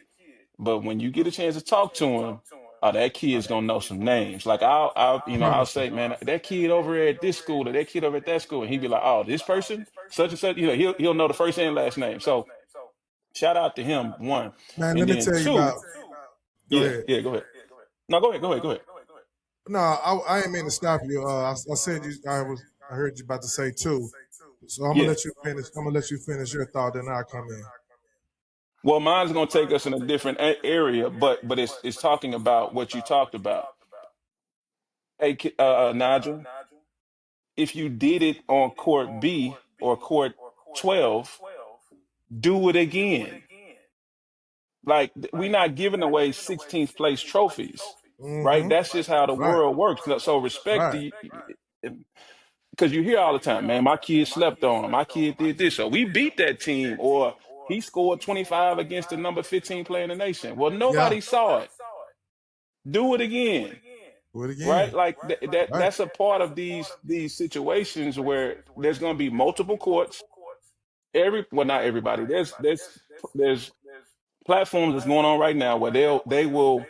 But when you get a chance to talk to him, oh, that kid's gonna know some names. Like I'll say, man, that kid over at this school or that kid over at that school, and he'd be like, oh, this person, such and such, he'll know the first and last name. So shout out to him, one, Man, and let me then tell you two, about. Go yeah, ahead. yeah, go ahead. No, go ahead. No, I ain't mean to stop you. I said you. I heard you about to say two. So I'm gonna Yeah. let you finish. I'm gonna let you finish your thought, then I'll come in. Well, mine's going to take us in a different area, but it's talking about what you talked about. Hey, Nigel, if you did it on court B or court 12, do it again. Like we're not giving away 16th place trophies, right? Mm-hmm. That's just how the Right. world works. So respect Right. the, because you hear all the time, man, my kid slept on him. My kid did this. So we beat that team, or he scored 25 against the number 15 player in the nation. Well, Yeah. nobody saw it. Do it again, Do it right? again. Like Right. that's a part of these situations where there's going to be multiple courts. Not everybody. There's platforms that's going on right now where they will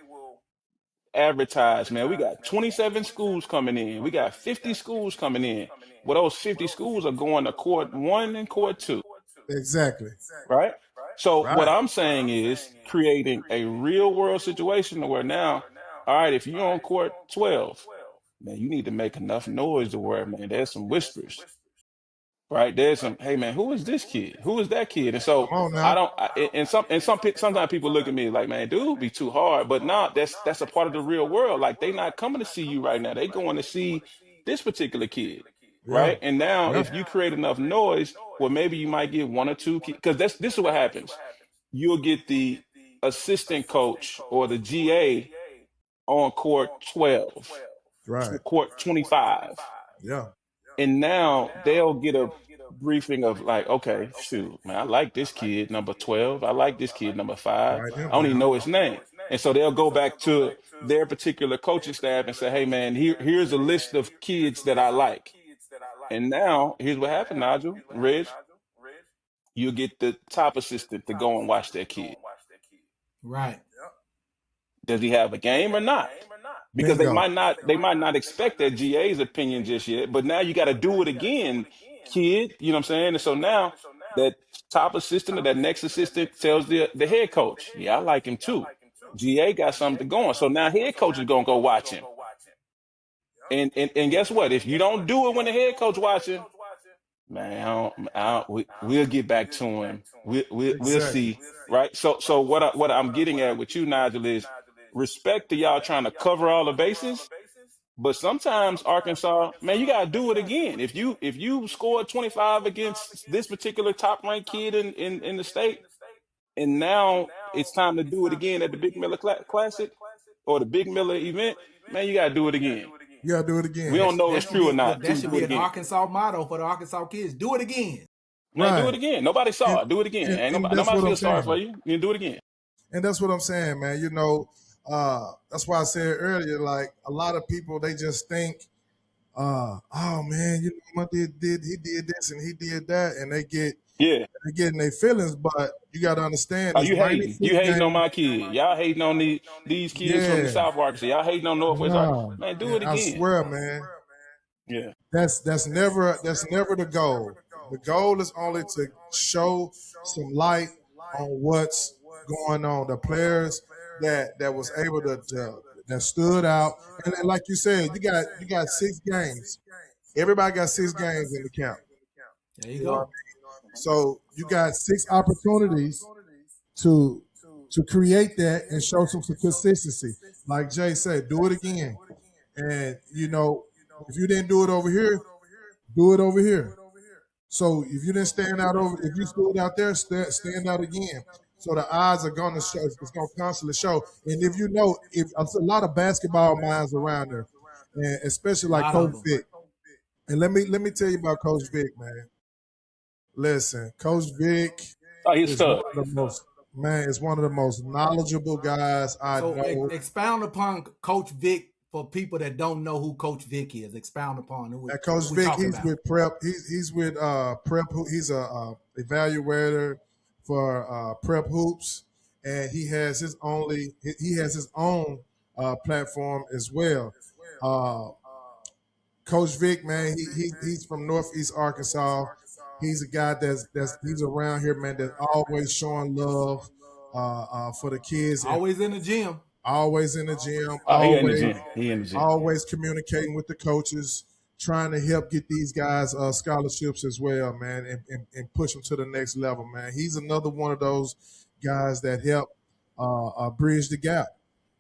advertise, man. We got 27 schools coming in. We got 50 schools coming in. Well, those 50 schools are going to court one and court two, Exactly. right? So what Right. I'm saying is creating a real world situation where now, all right, if you're on court 12, man, you need to make enough noise to where, man, there's some whispers, right? There's some, hey, man, who is this kid? Who is that kid? And so Come on I now. don't, sometimes people look at me like, man, dude, be too hard. But no, that's a part of the real world. Like they not coming to see you right now. They going to see this particular kid, Yeah. right? And now Yeah. if you create enough noise, well, maybe you might get one or two kids. Because this is what happens. You'll get the assistant coach or the GA on court 12, Right. court 25. Yeah. And now they'll get a briefing of like, okay, shoot, man, I like this kid number 12. I like this kid number 5. Write him I don't even down. know his name. And so they'll go back to their particular coaching staff and say, hey, man, here's a list of kids that I like. And now here's what happened, Nigel, Reg. You'll get the top assistant to go and watch that kid. Right. Does he have a game or not? Because Bingo. they might not expect that GA's opinion just yet, but now you got to do it again, kid. You know what I'm saying? And so now that top assistant or that next assistant tells the head coach, yeah, I like him too. GA got something going. So now head coach is gonna go watch him. And guess what? If you don't do it when the head coach watching, man, we'll get back to him. We'll Exactly. see, right? So what I'm getting at with you, Nigel, is respect to y'all trying to cover all the bases, but sometimes Arkansas, man, you gotta do it again. If you scored 25 against this particular top ranked kid in the state, and now it's time to do it again at the Big Miller Classic or the Big Miller event, man, you gotta do it again. You gotta do it We again. don't know if That it's should true or be look. not That till we should do it be an again. Arkansas motto for the Arkansas kids. Do it again. Man, do Right. it again. Nobody saw And, it. Do it again. Ain't and nobody, that's nobody what I'm feel sorry saying. for you. You can do it again. And that's what I'm saying, man. You know, that's why I said earlier, like a lot of people, they just think, oh man, you know, my did he did this and he did that, and Yeah. they get in their feelings. But you got to understand, Oh, it's you hating. 96 You hating on games. my kid. Y'all hating on these kids from the Yeah, South Arkansas. Y'all hating on Northwest Arkansas. no, Man, do and it I again. swear, man, Yeah. that's never the goal. The goal is only to show some light on what's going on. The players that was able to that stood out, and then, like you said, you got 6 games. Everybody got 6 games in the camp. There you You know what I go. mean? So you got 6 opportunities to to create that and show some consistency. Like Jay said, do it again. And you know, if you didn't do it over here, do it over here. So if you didn't stand out over, if you stood out there, stand out again. So the odds are going to show. It's going to constantly show. And if you know, if there's a lot of basketball minds around there, and especially A like lot Coach of them. Vic. And let me tell you about Coach Vic, man. Listen, Coach Vic Oh, he's is stud. one of the most man. Is one of the most knowledgeable guys I So know. expound upon Coach Vic for people that don't know who Coach Vic is. Expound upon And Coach who we Vic, talking he's about. with Prep. He's with Prep. He's a evaluator for Prep Hoops, and he has his own platform as well. Uh, Coach Vic, man, he's from Northeast Arkansas. He's a guy that's he's around here, man. That's always showing love for the kids and Always in the gym. always in the gym, Oh, he in the gym. He in the gym. always communicating with the coaches, trying to help get these guys scholarships as well, man, and push them to the next level, man. He's another one of those guys that help bridge the gap.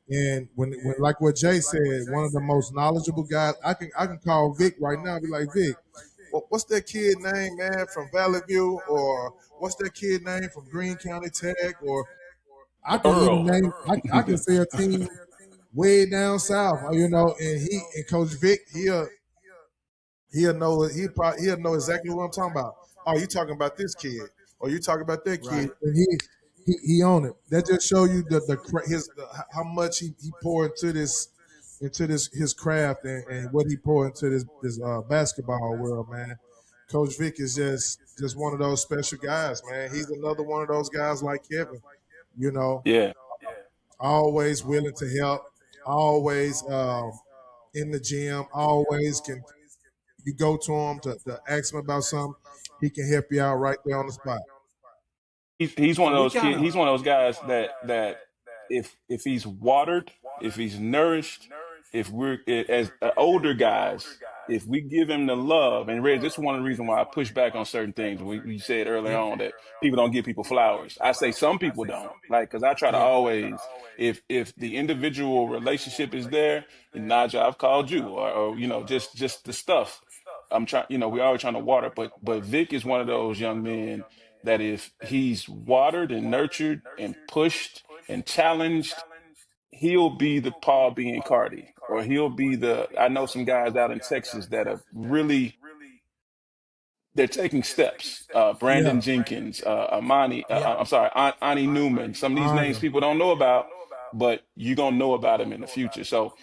And when like what Jay said, one of the most knowledgeable guys, I can call Vic right now, and be like, Vic, what's that kid name, man, from Valley View, or what's that kid name from Greene County Tech, or I can even Earl. name, I can say a team way down south, you know, and Coach Vic, he'll know exactly what I'm talking about. Oh, you talking about this kid, or you talking about that kid, Right. and he on it. That just show you how much he poured into this his craft and what he poured into this basketball world, man. Coach Vic is just one of those special guys, man. He's another one of those guys like Kevin, you know, Yeah. always willing to help, always in the gym, always can you go to him to ask him about something, he can help you out right there on the spot. He's one So of we those kind kids. of He's one of those guys that if he's watered, if he's nourished, if we're as older guys, if we give him the love, and Reg, this is one of the reasons why I push back on certain things. We said earlier yeah. on that people don't give people flowers. I say some people don't, like, because I try to Yeah. always, if the individual relationship is there, and Nigel, I've called you, or just the stuff. I'm trying, we're always trying to water, but Vic is one of those young men that if he's watered and nurtured and pushed and challenged, he'll be the Paul being Cardi, or he'll be I know some guys out in Texas that are really, they're taking steps. Yeah, Brandon Jenkins, Amani, Yeah. I'm sorry, Ani Newman. Some of these names honor. people don't know about, but you're going to know about them in the future. So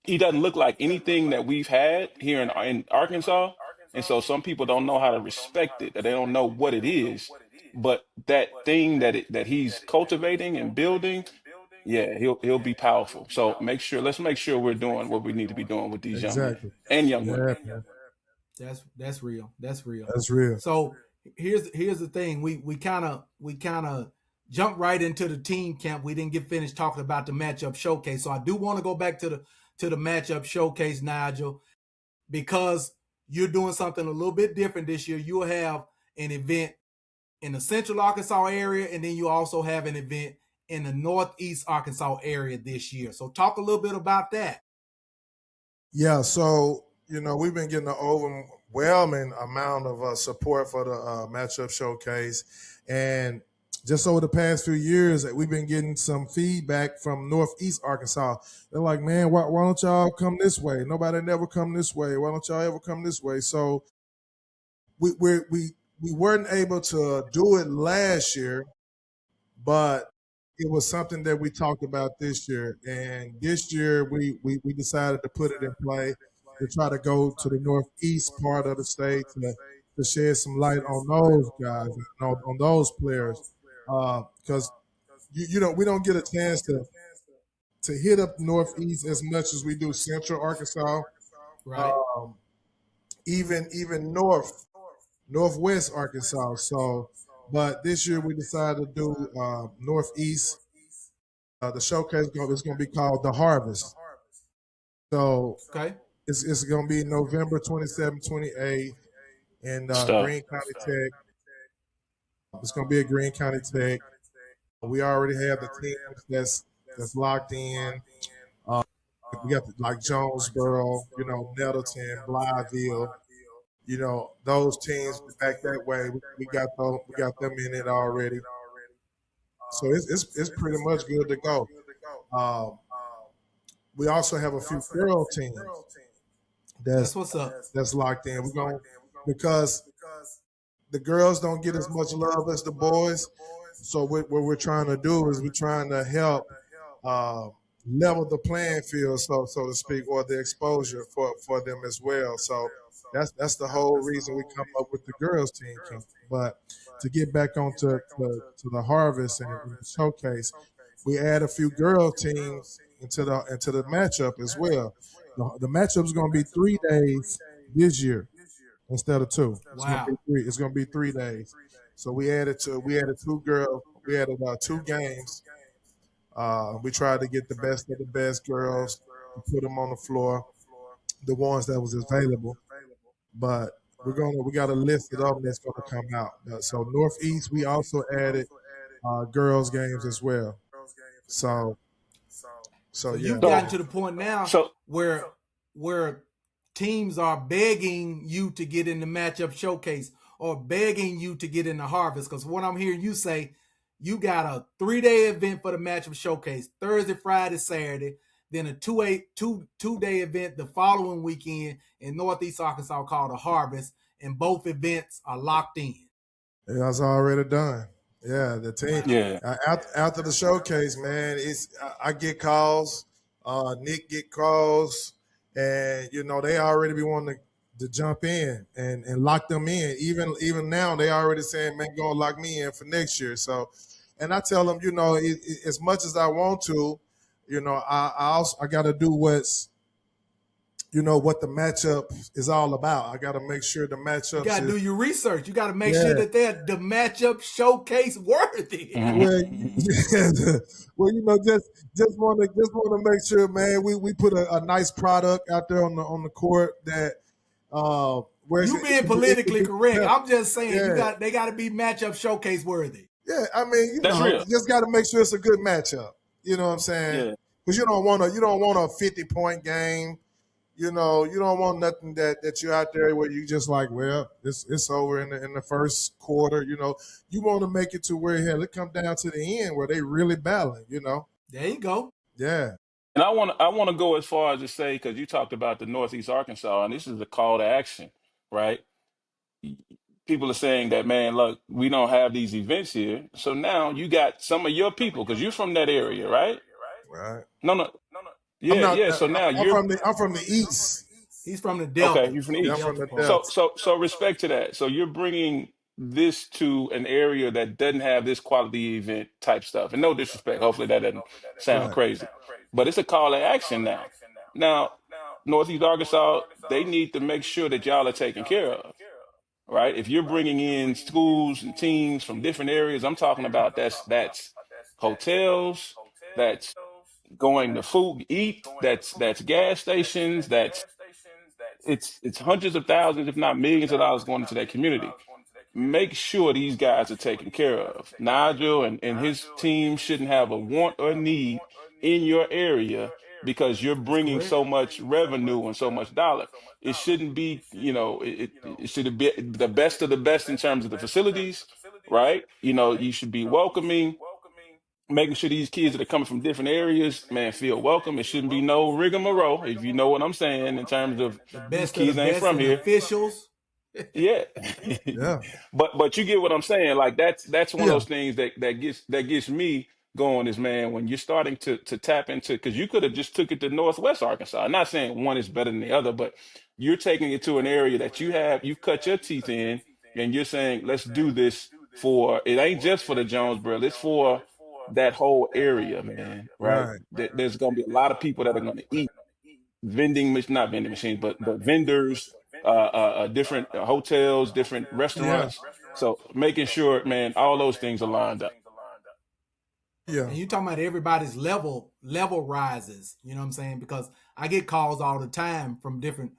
he doesn't look like anything that we've had here in Arkansas. And so some people don't know how to respect it, that they don't know what it is. But that thing that he's cultivating and building, yeah, he'll be powerful. So let's make sure we're doing what we need to be doing with these young men Exactly. and young women. Yeah, man. That's real. That's real. That's real. So here's the thing. We kind of jumped right into the team camp. We didn't get finished talking about the matchup showcase. So I do want to go back to the matchup showcase, Nigel, because you're doing something a little bit different this year. You'll have an event in the Central Arkansas area, and then you also have an event in the Northeast Arkansas area this year. So talk a little bit about that. Yeah, so we've been getting an overwhelming amount of support for the matchup showcase, and just over the past few years, we've been getting some feedback from Northeast Arkansas. They're like, "Man, why don't y'all come this way? Nobody never come this way. Why don't y'all ever come this way?" So we weren't able to do it last year, but it was something that we talked about this year. And this year we decided to put it in play to try to go to the northeast part of the state to shed some light on those guys, on those players. Because we don't get a chance to hit up northeast as much as we do central Arkansas. Right. Even northwest Arkansas. So, but this year we decided to do northeast. The showcase is going to be called The Harvest. So Okay. it's going to be November 27th, 28th in Stuff. Greene County Tech. It's going to be at Greene County Tech. We already have the teams that's locked in. We got like Jonesboro, Nettleton, Blytheville. Those teams back that way. We got them in it already. So it's pretty much good to go. We also have a few girl teams That's what's up. that's locked in. We're going because the girls don't get as much love as the boys. So what we're trying to do is we're trying to help level the playing field, so to speak, or the exposure for them as well. So that's the whole reason we come up with the girls team. But to get back onto to the harvest and the showcase, we add a few girl teams into the matchup as well. The matchup is going to be 3 days this year instead of 2. Wow. It's going to be 3 days. So we added 2 games. We tried to get the best of the best girls and put them on the floor, the ones that was available. But we got a list of them that's going to come out. So Northeast, we also added girls games as well. So So yeah. you've gotten to the point now So where teams are begging you to get in the matchup showcase or begging you to get in the harvest. Because what I'm hearing you say, you got a 3-day event for the matchup showcase, Thursday, Friday, Saturday, then a two-day event the following weekend in Northeast Arkansas called the Harvest, and both events are locked in. That's already done. Yeah, the team. yeah, After the showcase, man, I get calls. Nick get calls, and they already be wanting to jump in and lock them in. Even now, they already saying, "Man, go and lock me in for next year." So, and I tell them, as much as I want to, I got to do what's what the matchup is all about. I got to make sure the matchup. You got to do your research. You got to make sure that they're the matchup showcase worthy. Mhm. Well, just want to make sure, man. We put a nice product out there on the court that. You being politically correct. I'm just saying they got to be matchup showcase worthy. Yeah, I mean, That's real. you just got to make sure it's a good matchup. You know what I'm saying? Yeah. Because you don't want a 50-point game. You don't want nothing that you're out there where you just like, well, it's over in the first quarter. You want to make it to where it come down to the end where they really battling. There you go. Yeah. And I want to go as far as to say, because you talked about the Northeast Arkansas, and this is the call to action, right? People are saying that, man, look, we don't have these events here, so now you got some of your people, because you're from that area, right? Right. No, I'm yeah, not. yeah. So now I'm from the east. He's from the Delta. okay. You're from the Yeah, I'm East. from the part. Delta. So respect to that. So you're bringing this to an area that doesn't have this quality event type stuff. And no disrespect. Hopefully that doesn't sound Right. crazy. But it's a call to action now. Now, Northeast Arkansas, they need to make sure that y'all are taken care of. right? If you're bringing in schools and teams from different areas, I'm talking about that's hotels, that's going to food eat, that's gas stations, that's it's hundreds of thousands, if not millions of dollars going into that community. Make sure these guys are taken care of. Nigel and his team shouldn't have a want or need in your area because you're That's bringing correct. so much revenue and so much dollar. It shouldn't be, it should be the best of the best in terms of the facilities, right? You should be welcoming, making sure these kids that are coming from different areas, man, feel welcome. It shouldn't be no rigmarole, if you know what I'm saying, in terms of The these best of the kids ain't best from and here. officials. Yeah. Yeah. But you get what I'm saying. Like that's one of Yeah. those things that gets me going is, man, when you're starting to tap into, because you could have just took it to Northwest Arkansas. I'm not saying one is better than the other, but you're taking it to an area that you've cut your teeth in, and you're saying, let's do this for, it ain't just for the Jonesboro, it's for that whole area, man, right? Right. There's gonna be a lot of people that are gonna eat not vending machines, but vendors, different hotels, different Yeah. restaurants. So making sure, man, all those things are lined up. Yeah. And you talking about everybody's level rises, you know what I'm saying? Because I get calls all the time from different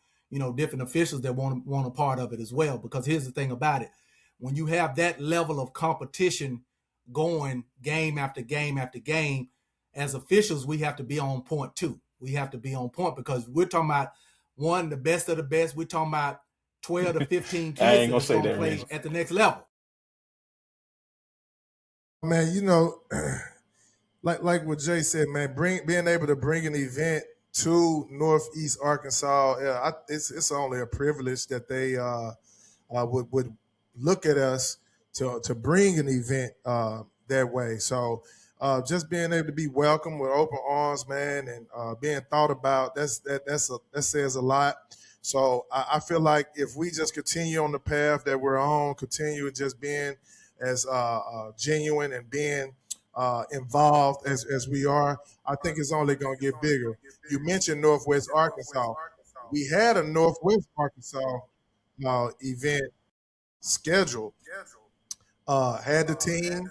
officials that want a part of it as well. Because here's the thing about it. When you have that level of competition going game after game after game, as officials, we have to be on point too. We have to be on point because we're talking about the best of the best. We're talking about 12 to 15 I kids ain't that gonna is say going to that, play Reggie. at the next level. Man, like what Jay said, man, being able to bring an event to Northeast Arkansas, yeah, it's only a privilege that they would look at us to bring an event that way. So just being able to be welcomed with open arms, man, and being thought about, that says a lot. So I feel like if we just continue on the path that we're on, continue just being as genuine and being involved as we are, I think it's only going to get bigger. You mentioned Northwest Arkansas. We had a Northwest Arkansas event scheduled. Had the team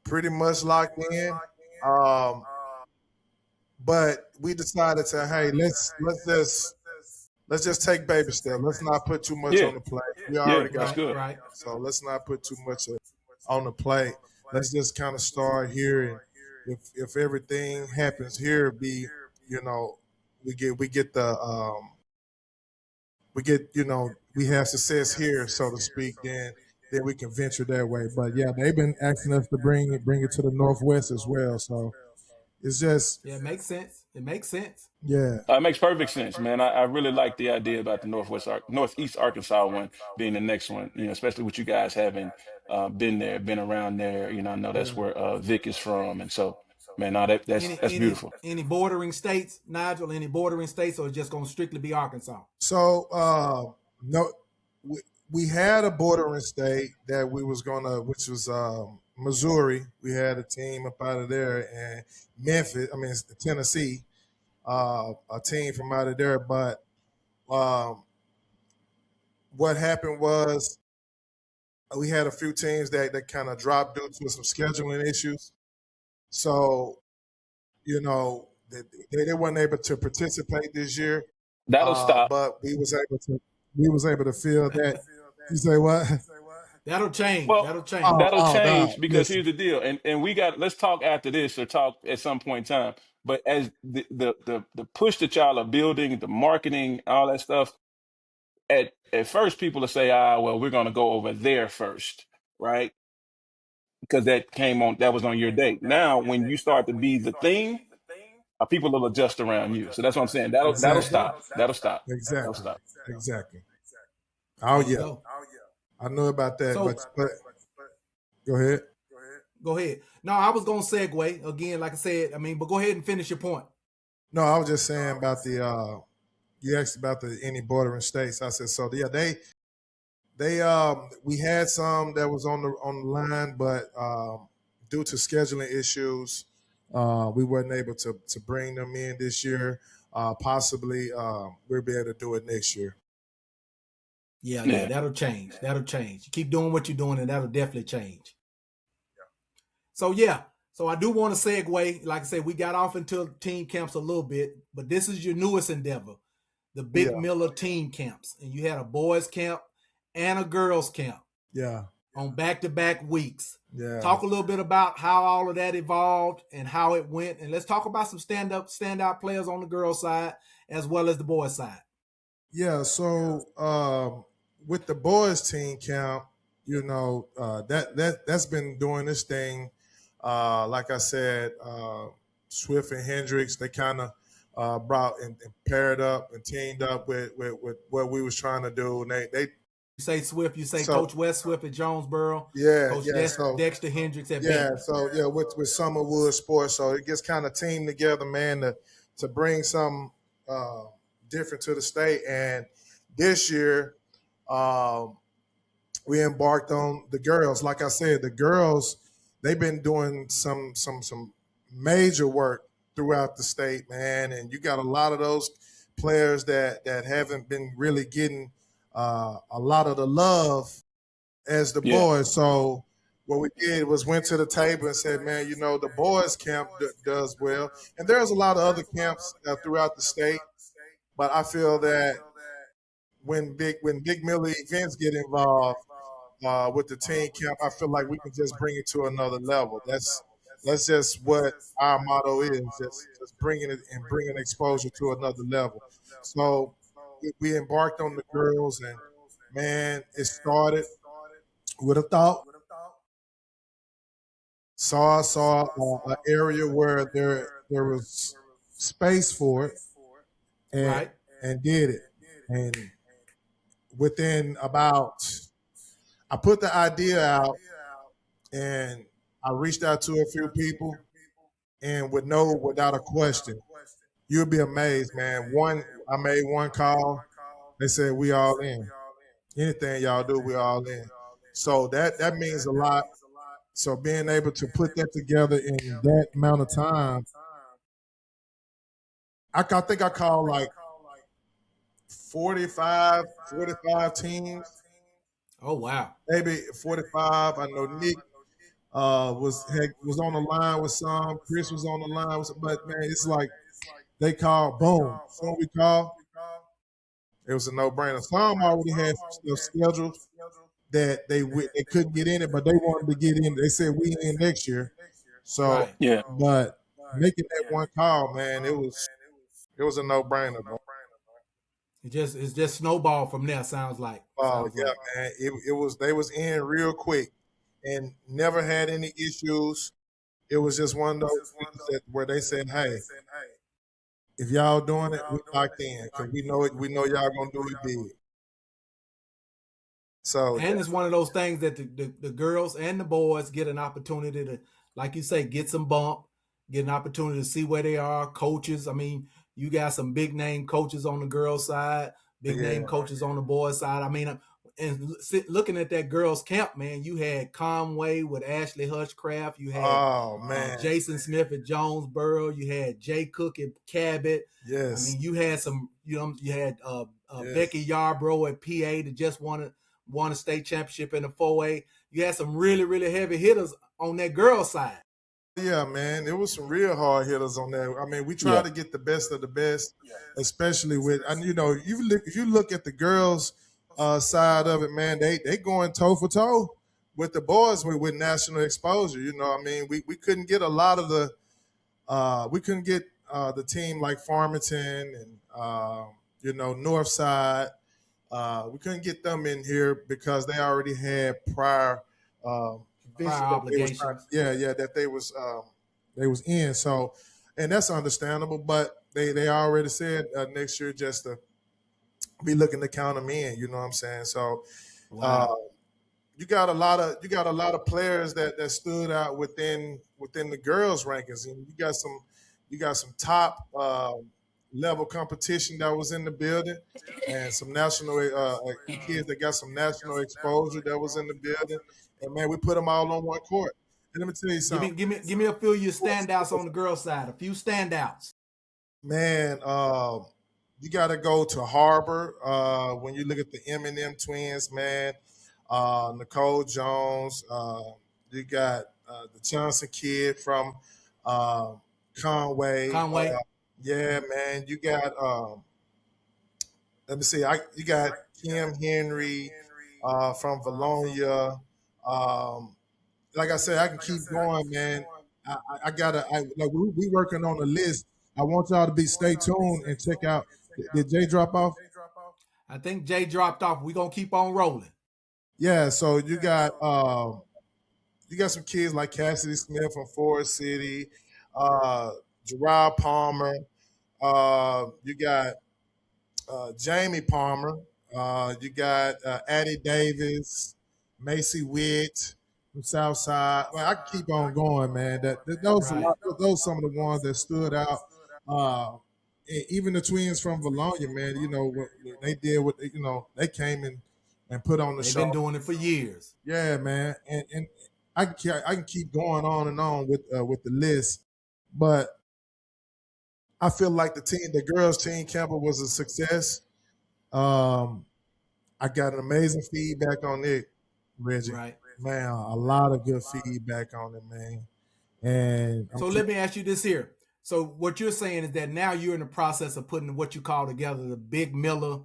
pretty much locked in, um, but we decided to, hey, let's just take baby steps. Let's not put too much Yeah, on the plate. We yeah, already got that's Right, good. right. so let's not put too much on the plate. Let's just kind of start here, and if everything happens here, be you know we get the we have success here, so to speak. Then we can venture that way. But yeah, they've been asking us to bring it to the Northwest as well. So it's just Yeah, it makes sense. It makes sense. yeah, It makes perfect sense, man. I really like the idea about the Northeast Arkansas one being the next one. Especially with you guys having been there, been around there. I know that's yeah. where Vic is from, and so, man, no, that's Any that's any beautiful. any bordering states, Nigel? Any bordering states, or it's just going to strictly be Arkansas? So no, we had a bordering state that we was gonna, which was Missouri. We had a team up out of there, and Memphis. I mean, it's Tennessee, a team from out of there. But um, what happened was we had a few teams that kind of dropped due to some scheduling issues. So they weren't able to participate this year. That'll stop. But we was able to feel that. You say what? That'll change. Well, That'll change. Oh, that'll oh, no! change because Listen, here's the deal, and let's talk after this or talk at some point in time. But as the push that y'all are building, the marketing, all that stuff, at first people will say, well, we're gonna go over there first, right? Because that was on your date. Now, when you start to be the thing, people will adjust around you. So that's what I'm saying. That'll There you exactly, go. stop. That'll stop. That'll exactly, stop. exactly. Oh There you yeah, go. I know about that. So But go ahead. go ahead. No, I was going to segue again, like I said. I mean, but go ahead and finish your point. No, I was just saying about the. You asked about the any bordering states. I said so. Yeah, they we had some that was on the line, but due to scheduling issues, we weren't able to bring them in this year. Possibly we'll be able to do it next year. Yeah, yeah, Yeah. that'll change. That'll change. You keep doing what you're doing, and that'll definitely change. So yeah, so I do want to segue. Like I said, we got off into team camps a little bit, but this is your newest endeavor, the Big Yeah, Miller team camps, and you had a boys camp and a girls camp yeah, on back-to-back weeks. yeah. Talk a little bit about how all of that evolved and how it went, and let's talk about some standout players on the girls' side as well as the boys' side. Yeah, so with the boys team camp, that's been doing this thing. Like I said, Swift and Hendricks, they kind of brought and paired up and teamed up with what we was trying to do, and they You say Swift, you say so Coach West Swift at Jonesboro, yeah, Coach yeah, so Dexter Hendricks at yeah, Benton. so yeah, with Summerwood Sports, so it gets kind of teamed together, man, to bring some uh, different to the state. And this year, um, we embarked on the girls. Like I said, the girls, they've been doing some major work throughout the state, man. And you got a lot of those players that haven't been really getting a lot of the love as the Yeah. boys. So what we did was went to the table and said, man, the boys camp does well, and there's a lot of other camps throughout the state. But I feel that when Big Miller events get involved with the team camp, I feel like we can just bring it to another level. That's just what our motto is, just bringing it and bringing exposure to another level. So we embarked on the girls, and man, it started with a thought. Saw an area where there was space for it, and Right. and did it. And within about, I put the idea out, and I reached out to a few people, and without a question, you'll be amazed, man. I made one call. They said we all in. Anything y'all do, we all in. So that means a lot. So being able to put that together in that amount of time, I think I called like 45 teams, Oh wow. maybe 45. I know Nick was on the line with some. Chris was on the line with some, but man, it's like they called, boom. Soon we call, it was a no brainer. Some already had some stuff scheduled that they couldn't get in it, but they wanted to get in. They said we in next year. So, Right. Yeah. but making that one call, man, it was a no brainer, bro. It's just snowball from there. Sounds like. Oh Sounds yeah, like. man. It was they was in real quick and never had any issues. It was just one of those things where they said, "Hey, if y'all doing it, we locked in because we know it. We know y'all gonna do it big." So And it's one of those things that the girls and the boys get an opportunity to, like you say, get some bump, get an opportunity to see where they are. Coaches, I mean, you got some big name coaches on the girls' side, big yeah, name coaches on the boys' side. I mean, and looking at that girls' camp, man, you had Conway with Ashley Hushcraft, you had oh man, Jason Smith at Jonesboro, you had Jay Cook at Cabot. I yes, mean, you had some, you had yes. Becky Yarbrough at PA that just won a state championship in the 4A. You had some really, really heavy hitters on that girls' side. Yeah, man, there was some real hard hitters on there. I mean, we try Yeah. to get the best of the best, especially with, and if you look at the girls' side of it, man, they going toe for toe with the boys with national exposure. I mean, we couldn't get a lot of we couldn't get the team like Farmington and Northside. We couldn't get them in here because they already had prior Prior convention that they was trying, obligations. yeah, that they was in. So, and that's understandable. But they already said next year just to be looking to count them in. You know what I'm saying? So, uh, Wow. you got a lot of players that stood out within the girls rankings, and you got some top level competition that was in the building, and some national kids that got some national exposure that was in the building, and man, we put them all on one court. And let me tell you Give me, something, give me a few of your standouts on the girls' side. A few standouts. man. you got to go to Harbor. When you look at the Eminem twins, man, Nicole Jones, you got the Johnson kid from uh, Conway. Conway, Yeah, man, you got. Let me see. You got Kim Henry from Valonia. Um, like I said, I can keep going, man. I gotta. Like we working on a list. I want y'all to stay tuned and check out. Did Jay drop off? I think Jay dropped off. We're gonna keep on rolling. Yeah. So you got some kids like Cassidy Smith from Forest City, Gerard Palmer. You got Jamie Palmer. You got Addie Davis, Macy Witt from Southside. Well, I can keep on going, man. Those a Right. lot, those some of the ones that stood out. Uh, Even the twins from Valonia, man. You know what they did. What they came in and put on the They've show. been doing it for years. Yeah, man. And I can keep going on and on with the list, but I feel like the girls team camper was a success. Um, I got an amazing feedback on it, Reggie. Right. Man, a lot of good feedback on it, man. And So let me ask you this here. So what you're saying is that now you're in the process of putting what you call together the Big Miller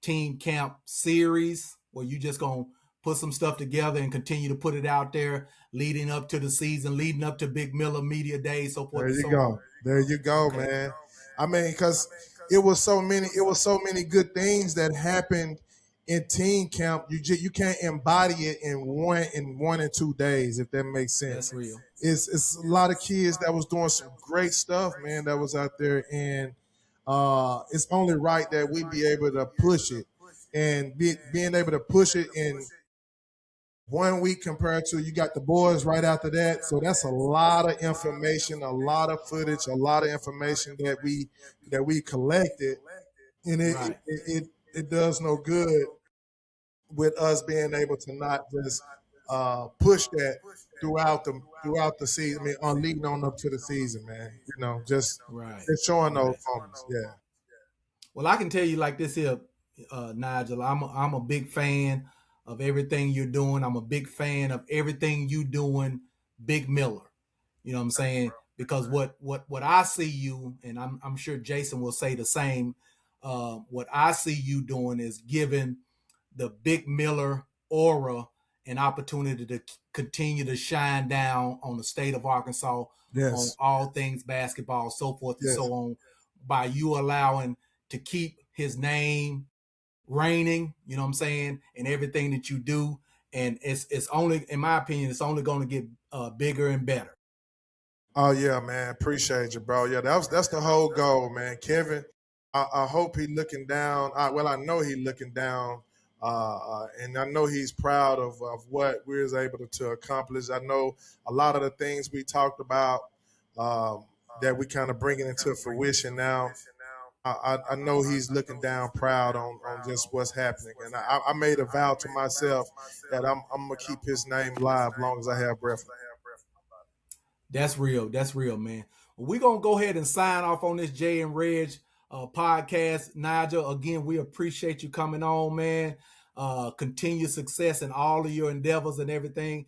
Team Camp series, where you just gonna put some stuff together and continue to put it out there, leading up to the season, leading up to Big Miller Media Day, so forth there and you so go. on. There you go, Okay. man. I mean, because it was so many good things that happened in teen camp. You can't embody it in 1 and 2 days, if that makes That's sense. real. It's a lot of kids that was doing some great stuff, man, that was out there, and it's only right that we be able to push it, and being able to push it in 1 week compared to you got the boys right after that. So that's a lot of information, a lot of footage, a lot of information that we collected, and Right. it does no good with us being able to not just push that throughout the season. I mean, on leading on up to the season, man. Just Right. showing those Right. moments. Yeah. Well, I can tell you like this here, Nigel. I'm a big fan of everything you're doing. I'm a big fan of everything you doing, Big Miller. You know what I'm saying? Because what I see you, and I'm sure Jason will say the same. What I see you doing is giving the Big Miller aura an opportunity to continue to shine down on the state of Arkansas on Yes. all things basketball, so forth and Yes. so on, by you allowing to keep his name reigning, you know what I'm saying, in everything that you do. And it's only, in my opinion, it's only going to get bigger and better. Oh yeah, man. Appreciate you, bro. Yeah, that's the whole goal, man. Kevin, I hope he looking down. I know he looking down, and I know he's proud of what we was able to accomplish. I know a lot of the things we talked about um, that we kind of bringing into fruition now. I know he's looking down proud on just what's happening, and I made a vow to myself that I'm gonna keep his name live long as I have breath. That's real. That's real, man. We're going to go ahead and sign off on this JayNReg podcast. Nigel, again, we appreciate you coming on, man. Continued success in all of your endeavors and everything.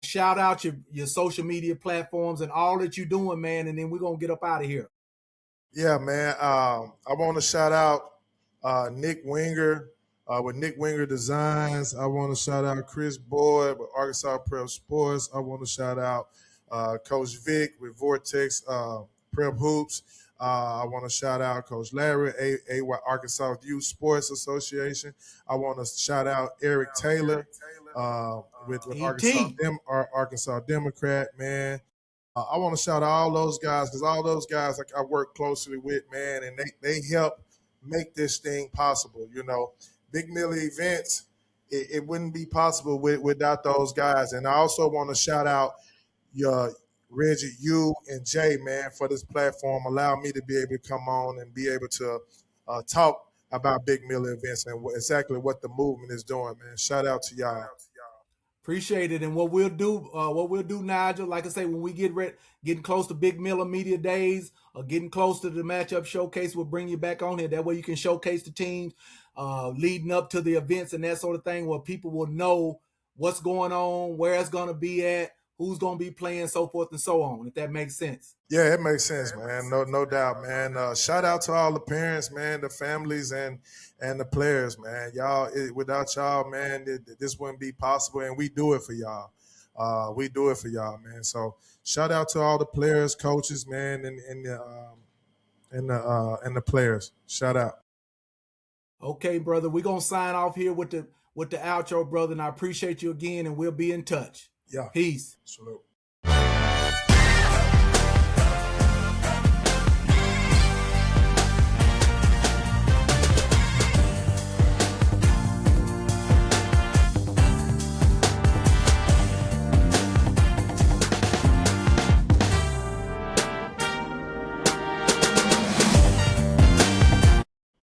Shout out your social media platforms and all that you're doing, man. And then we're going to get up out of here. Yeah, man. I want to shout out Nick Winger with Nick Winger Designs. I want to shout out Chris Boyd with Arkansas Prep Sports. I want to shout out Coach Vic with Vortex Prep Hoops. I want to shout out Coach Larry, Arkansas Youth Sports Association. I want to shout out Eric Taylor with Arkansas, ET. Arkansas Democrat, man. I want to shout out all those guys because all those guys I work closely with, man, and they help make this thing possible. Big Mill events, it wouldn't be possible without those guys. And I also want to shout out your Reggie, you and Jay, man, for this platform. Allow me to be able to come on and be able to talk about Big Mill events and exactly what the movement is doing, man. Shout out to y'all. Appreciate it. And what we'll do, Nigel, like I say, when we getting close to Big Miller Media Days or getting close to the matchup showcase, we'll bring you back on here. That way you can showcase the teams leading up to the events and that sort of thing, where people will know what's going on, where it's going to be at, who's going to be playing, so forth and so on, if that makes sense. Yeah, it makes sense, man. No doubt, man. Shout out to all the parents, man, the families, and the players, man. Y'all, without y'all, man, this wouldn't be possible, and we do it for y'all. We do it for y'all, man. So shout out to all the players, coaches, man, and the players. Shout out. Okay, brother, we're gonna sign off here with the outro, brother, and I appreciate you again, and we'll be in touch. Yeah. Peace. Salute.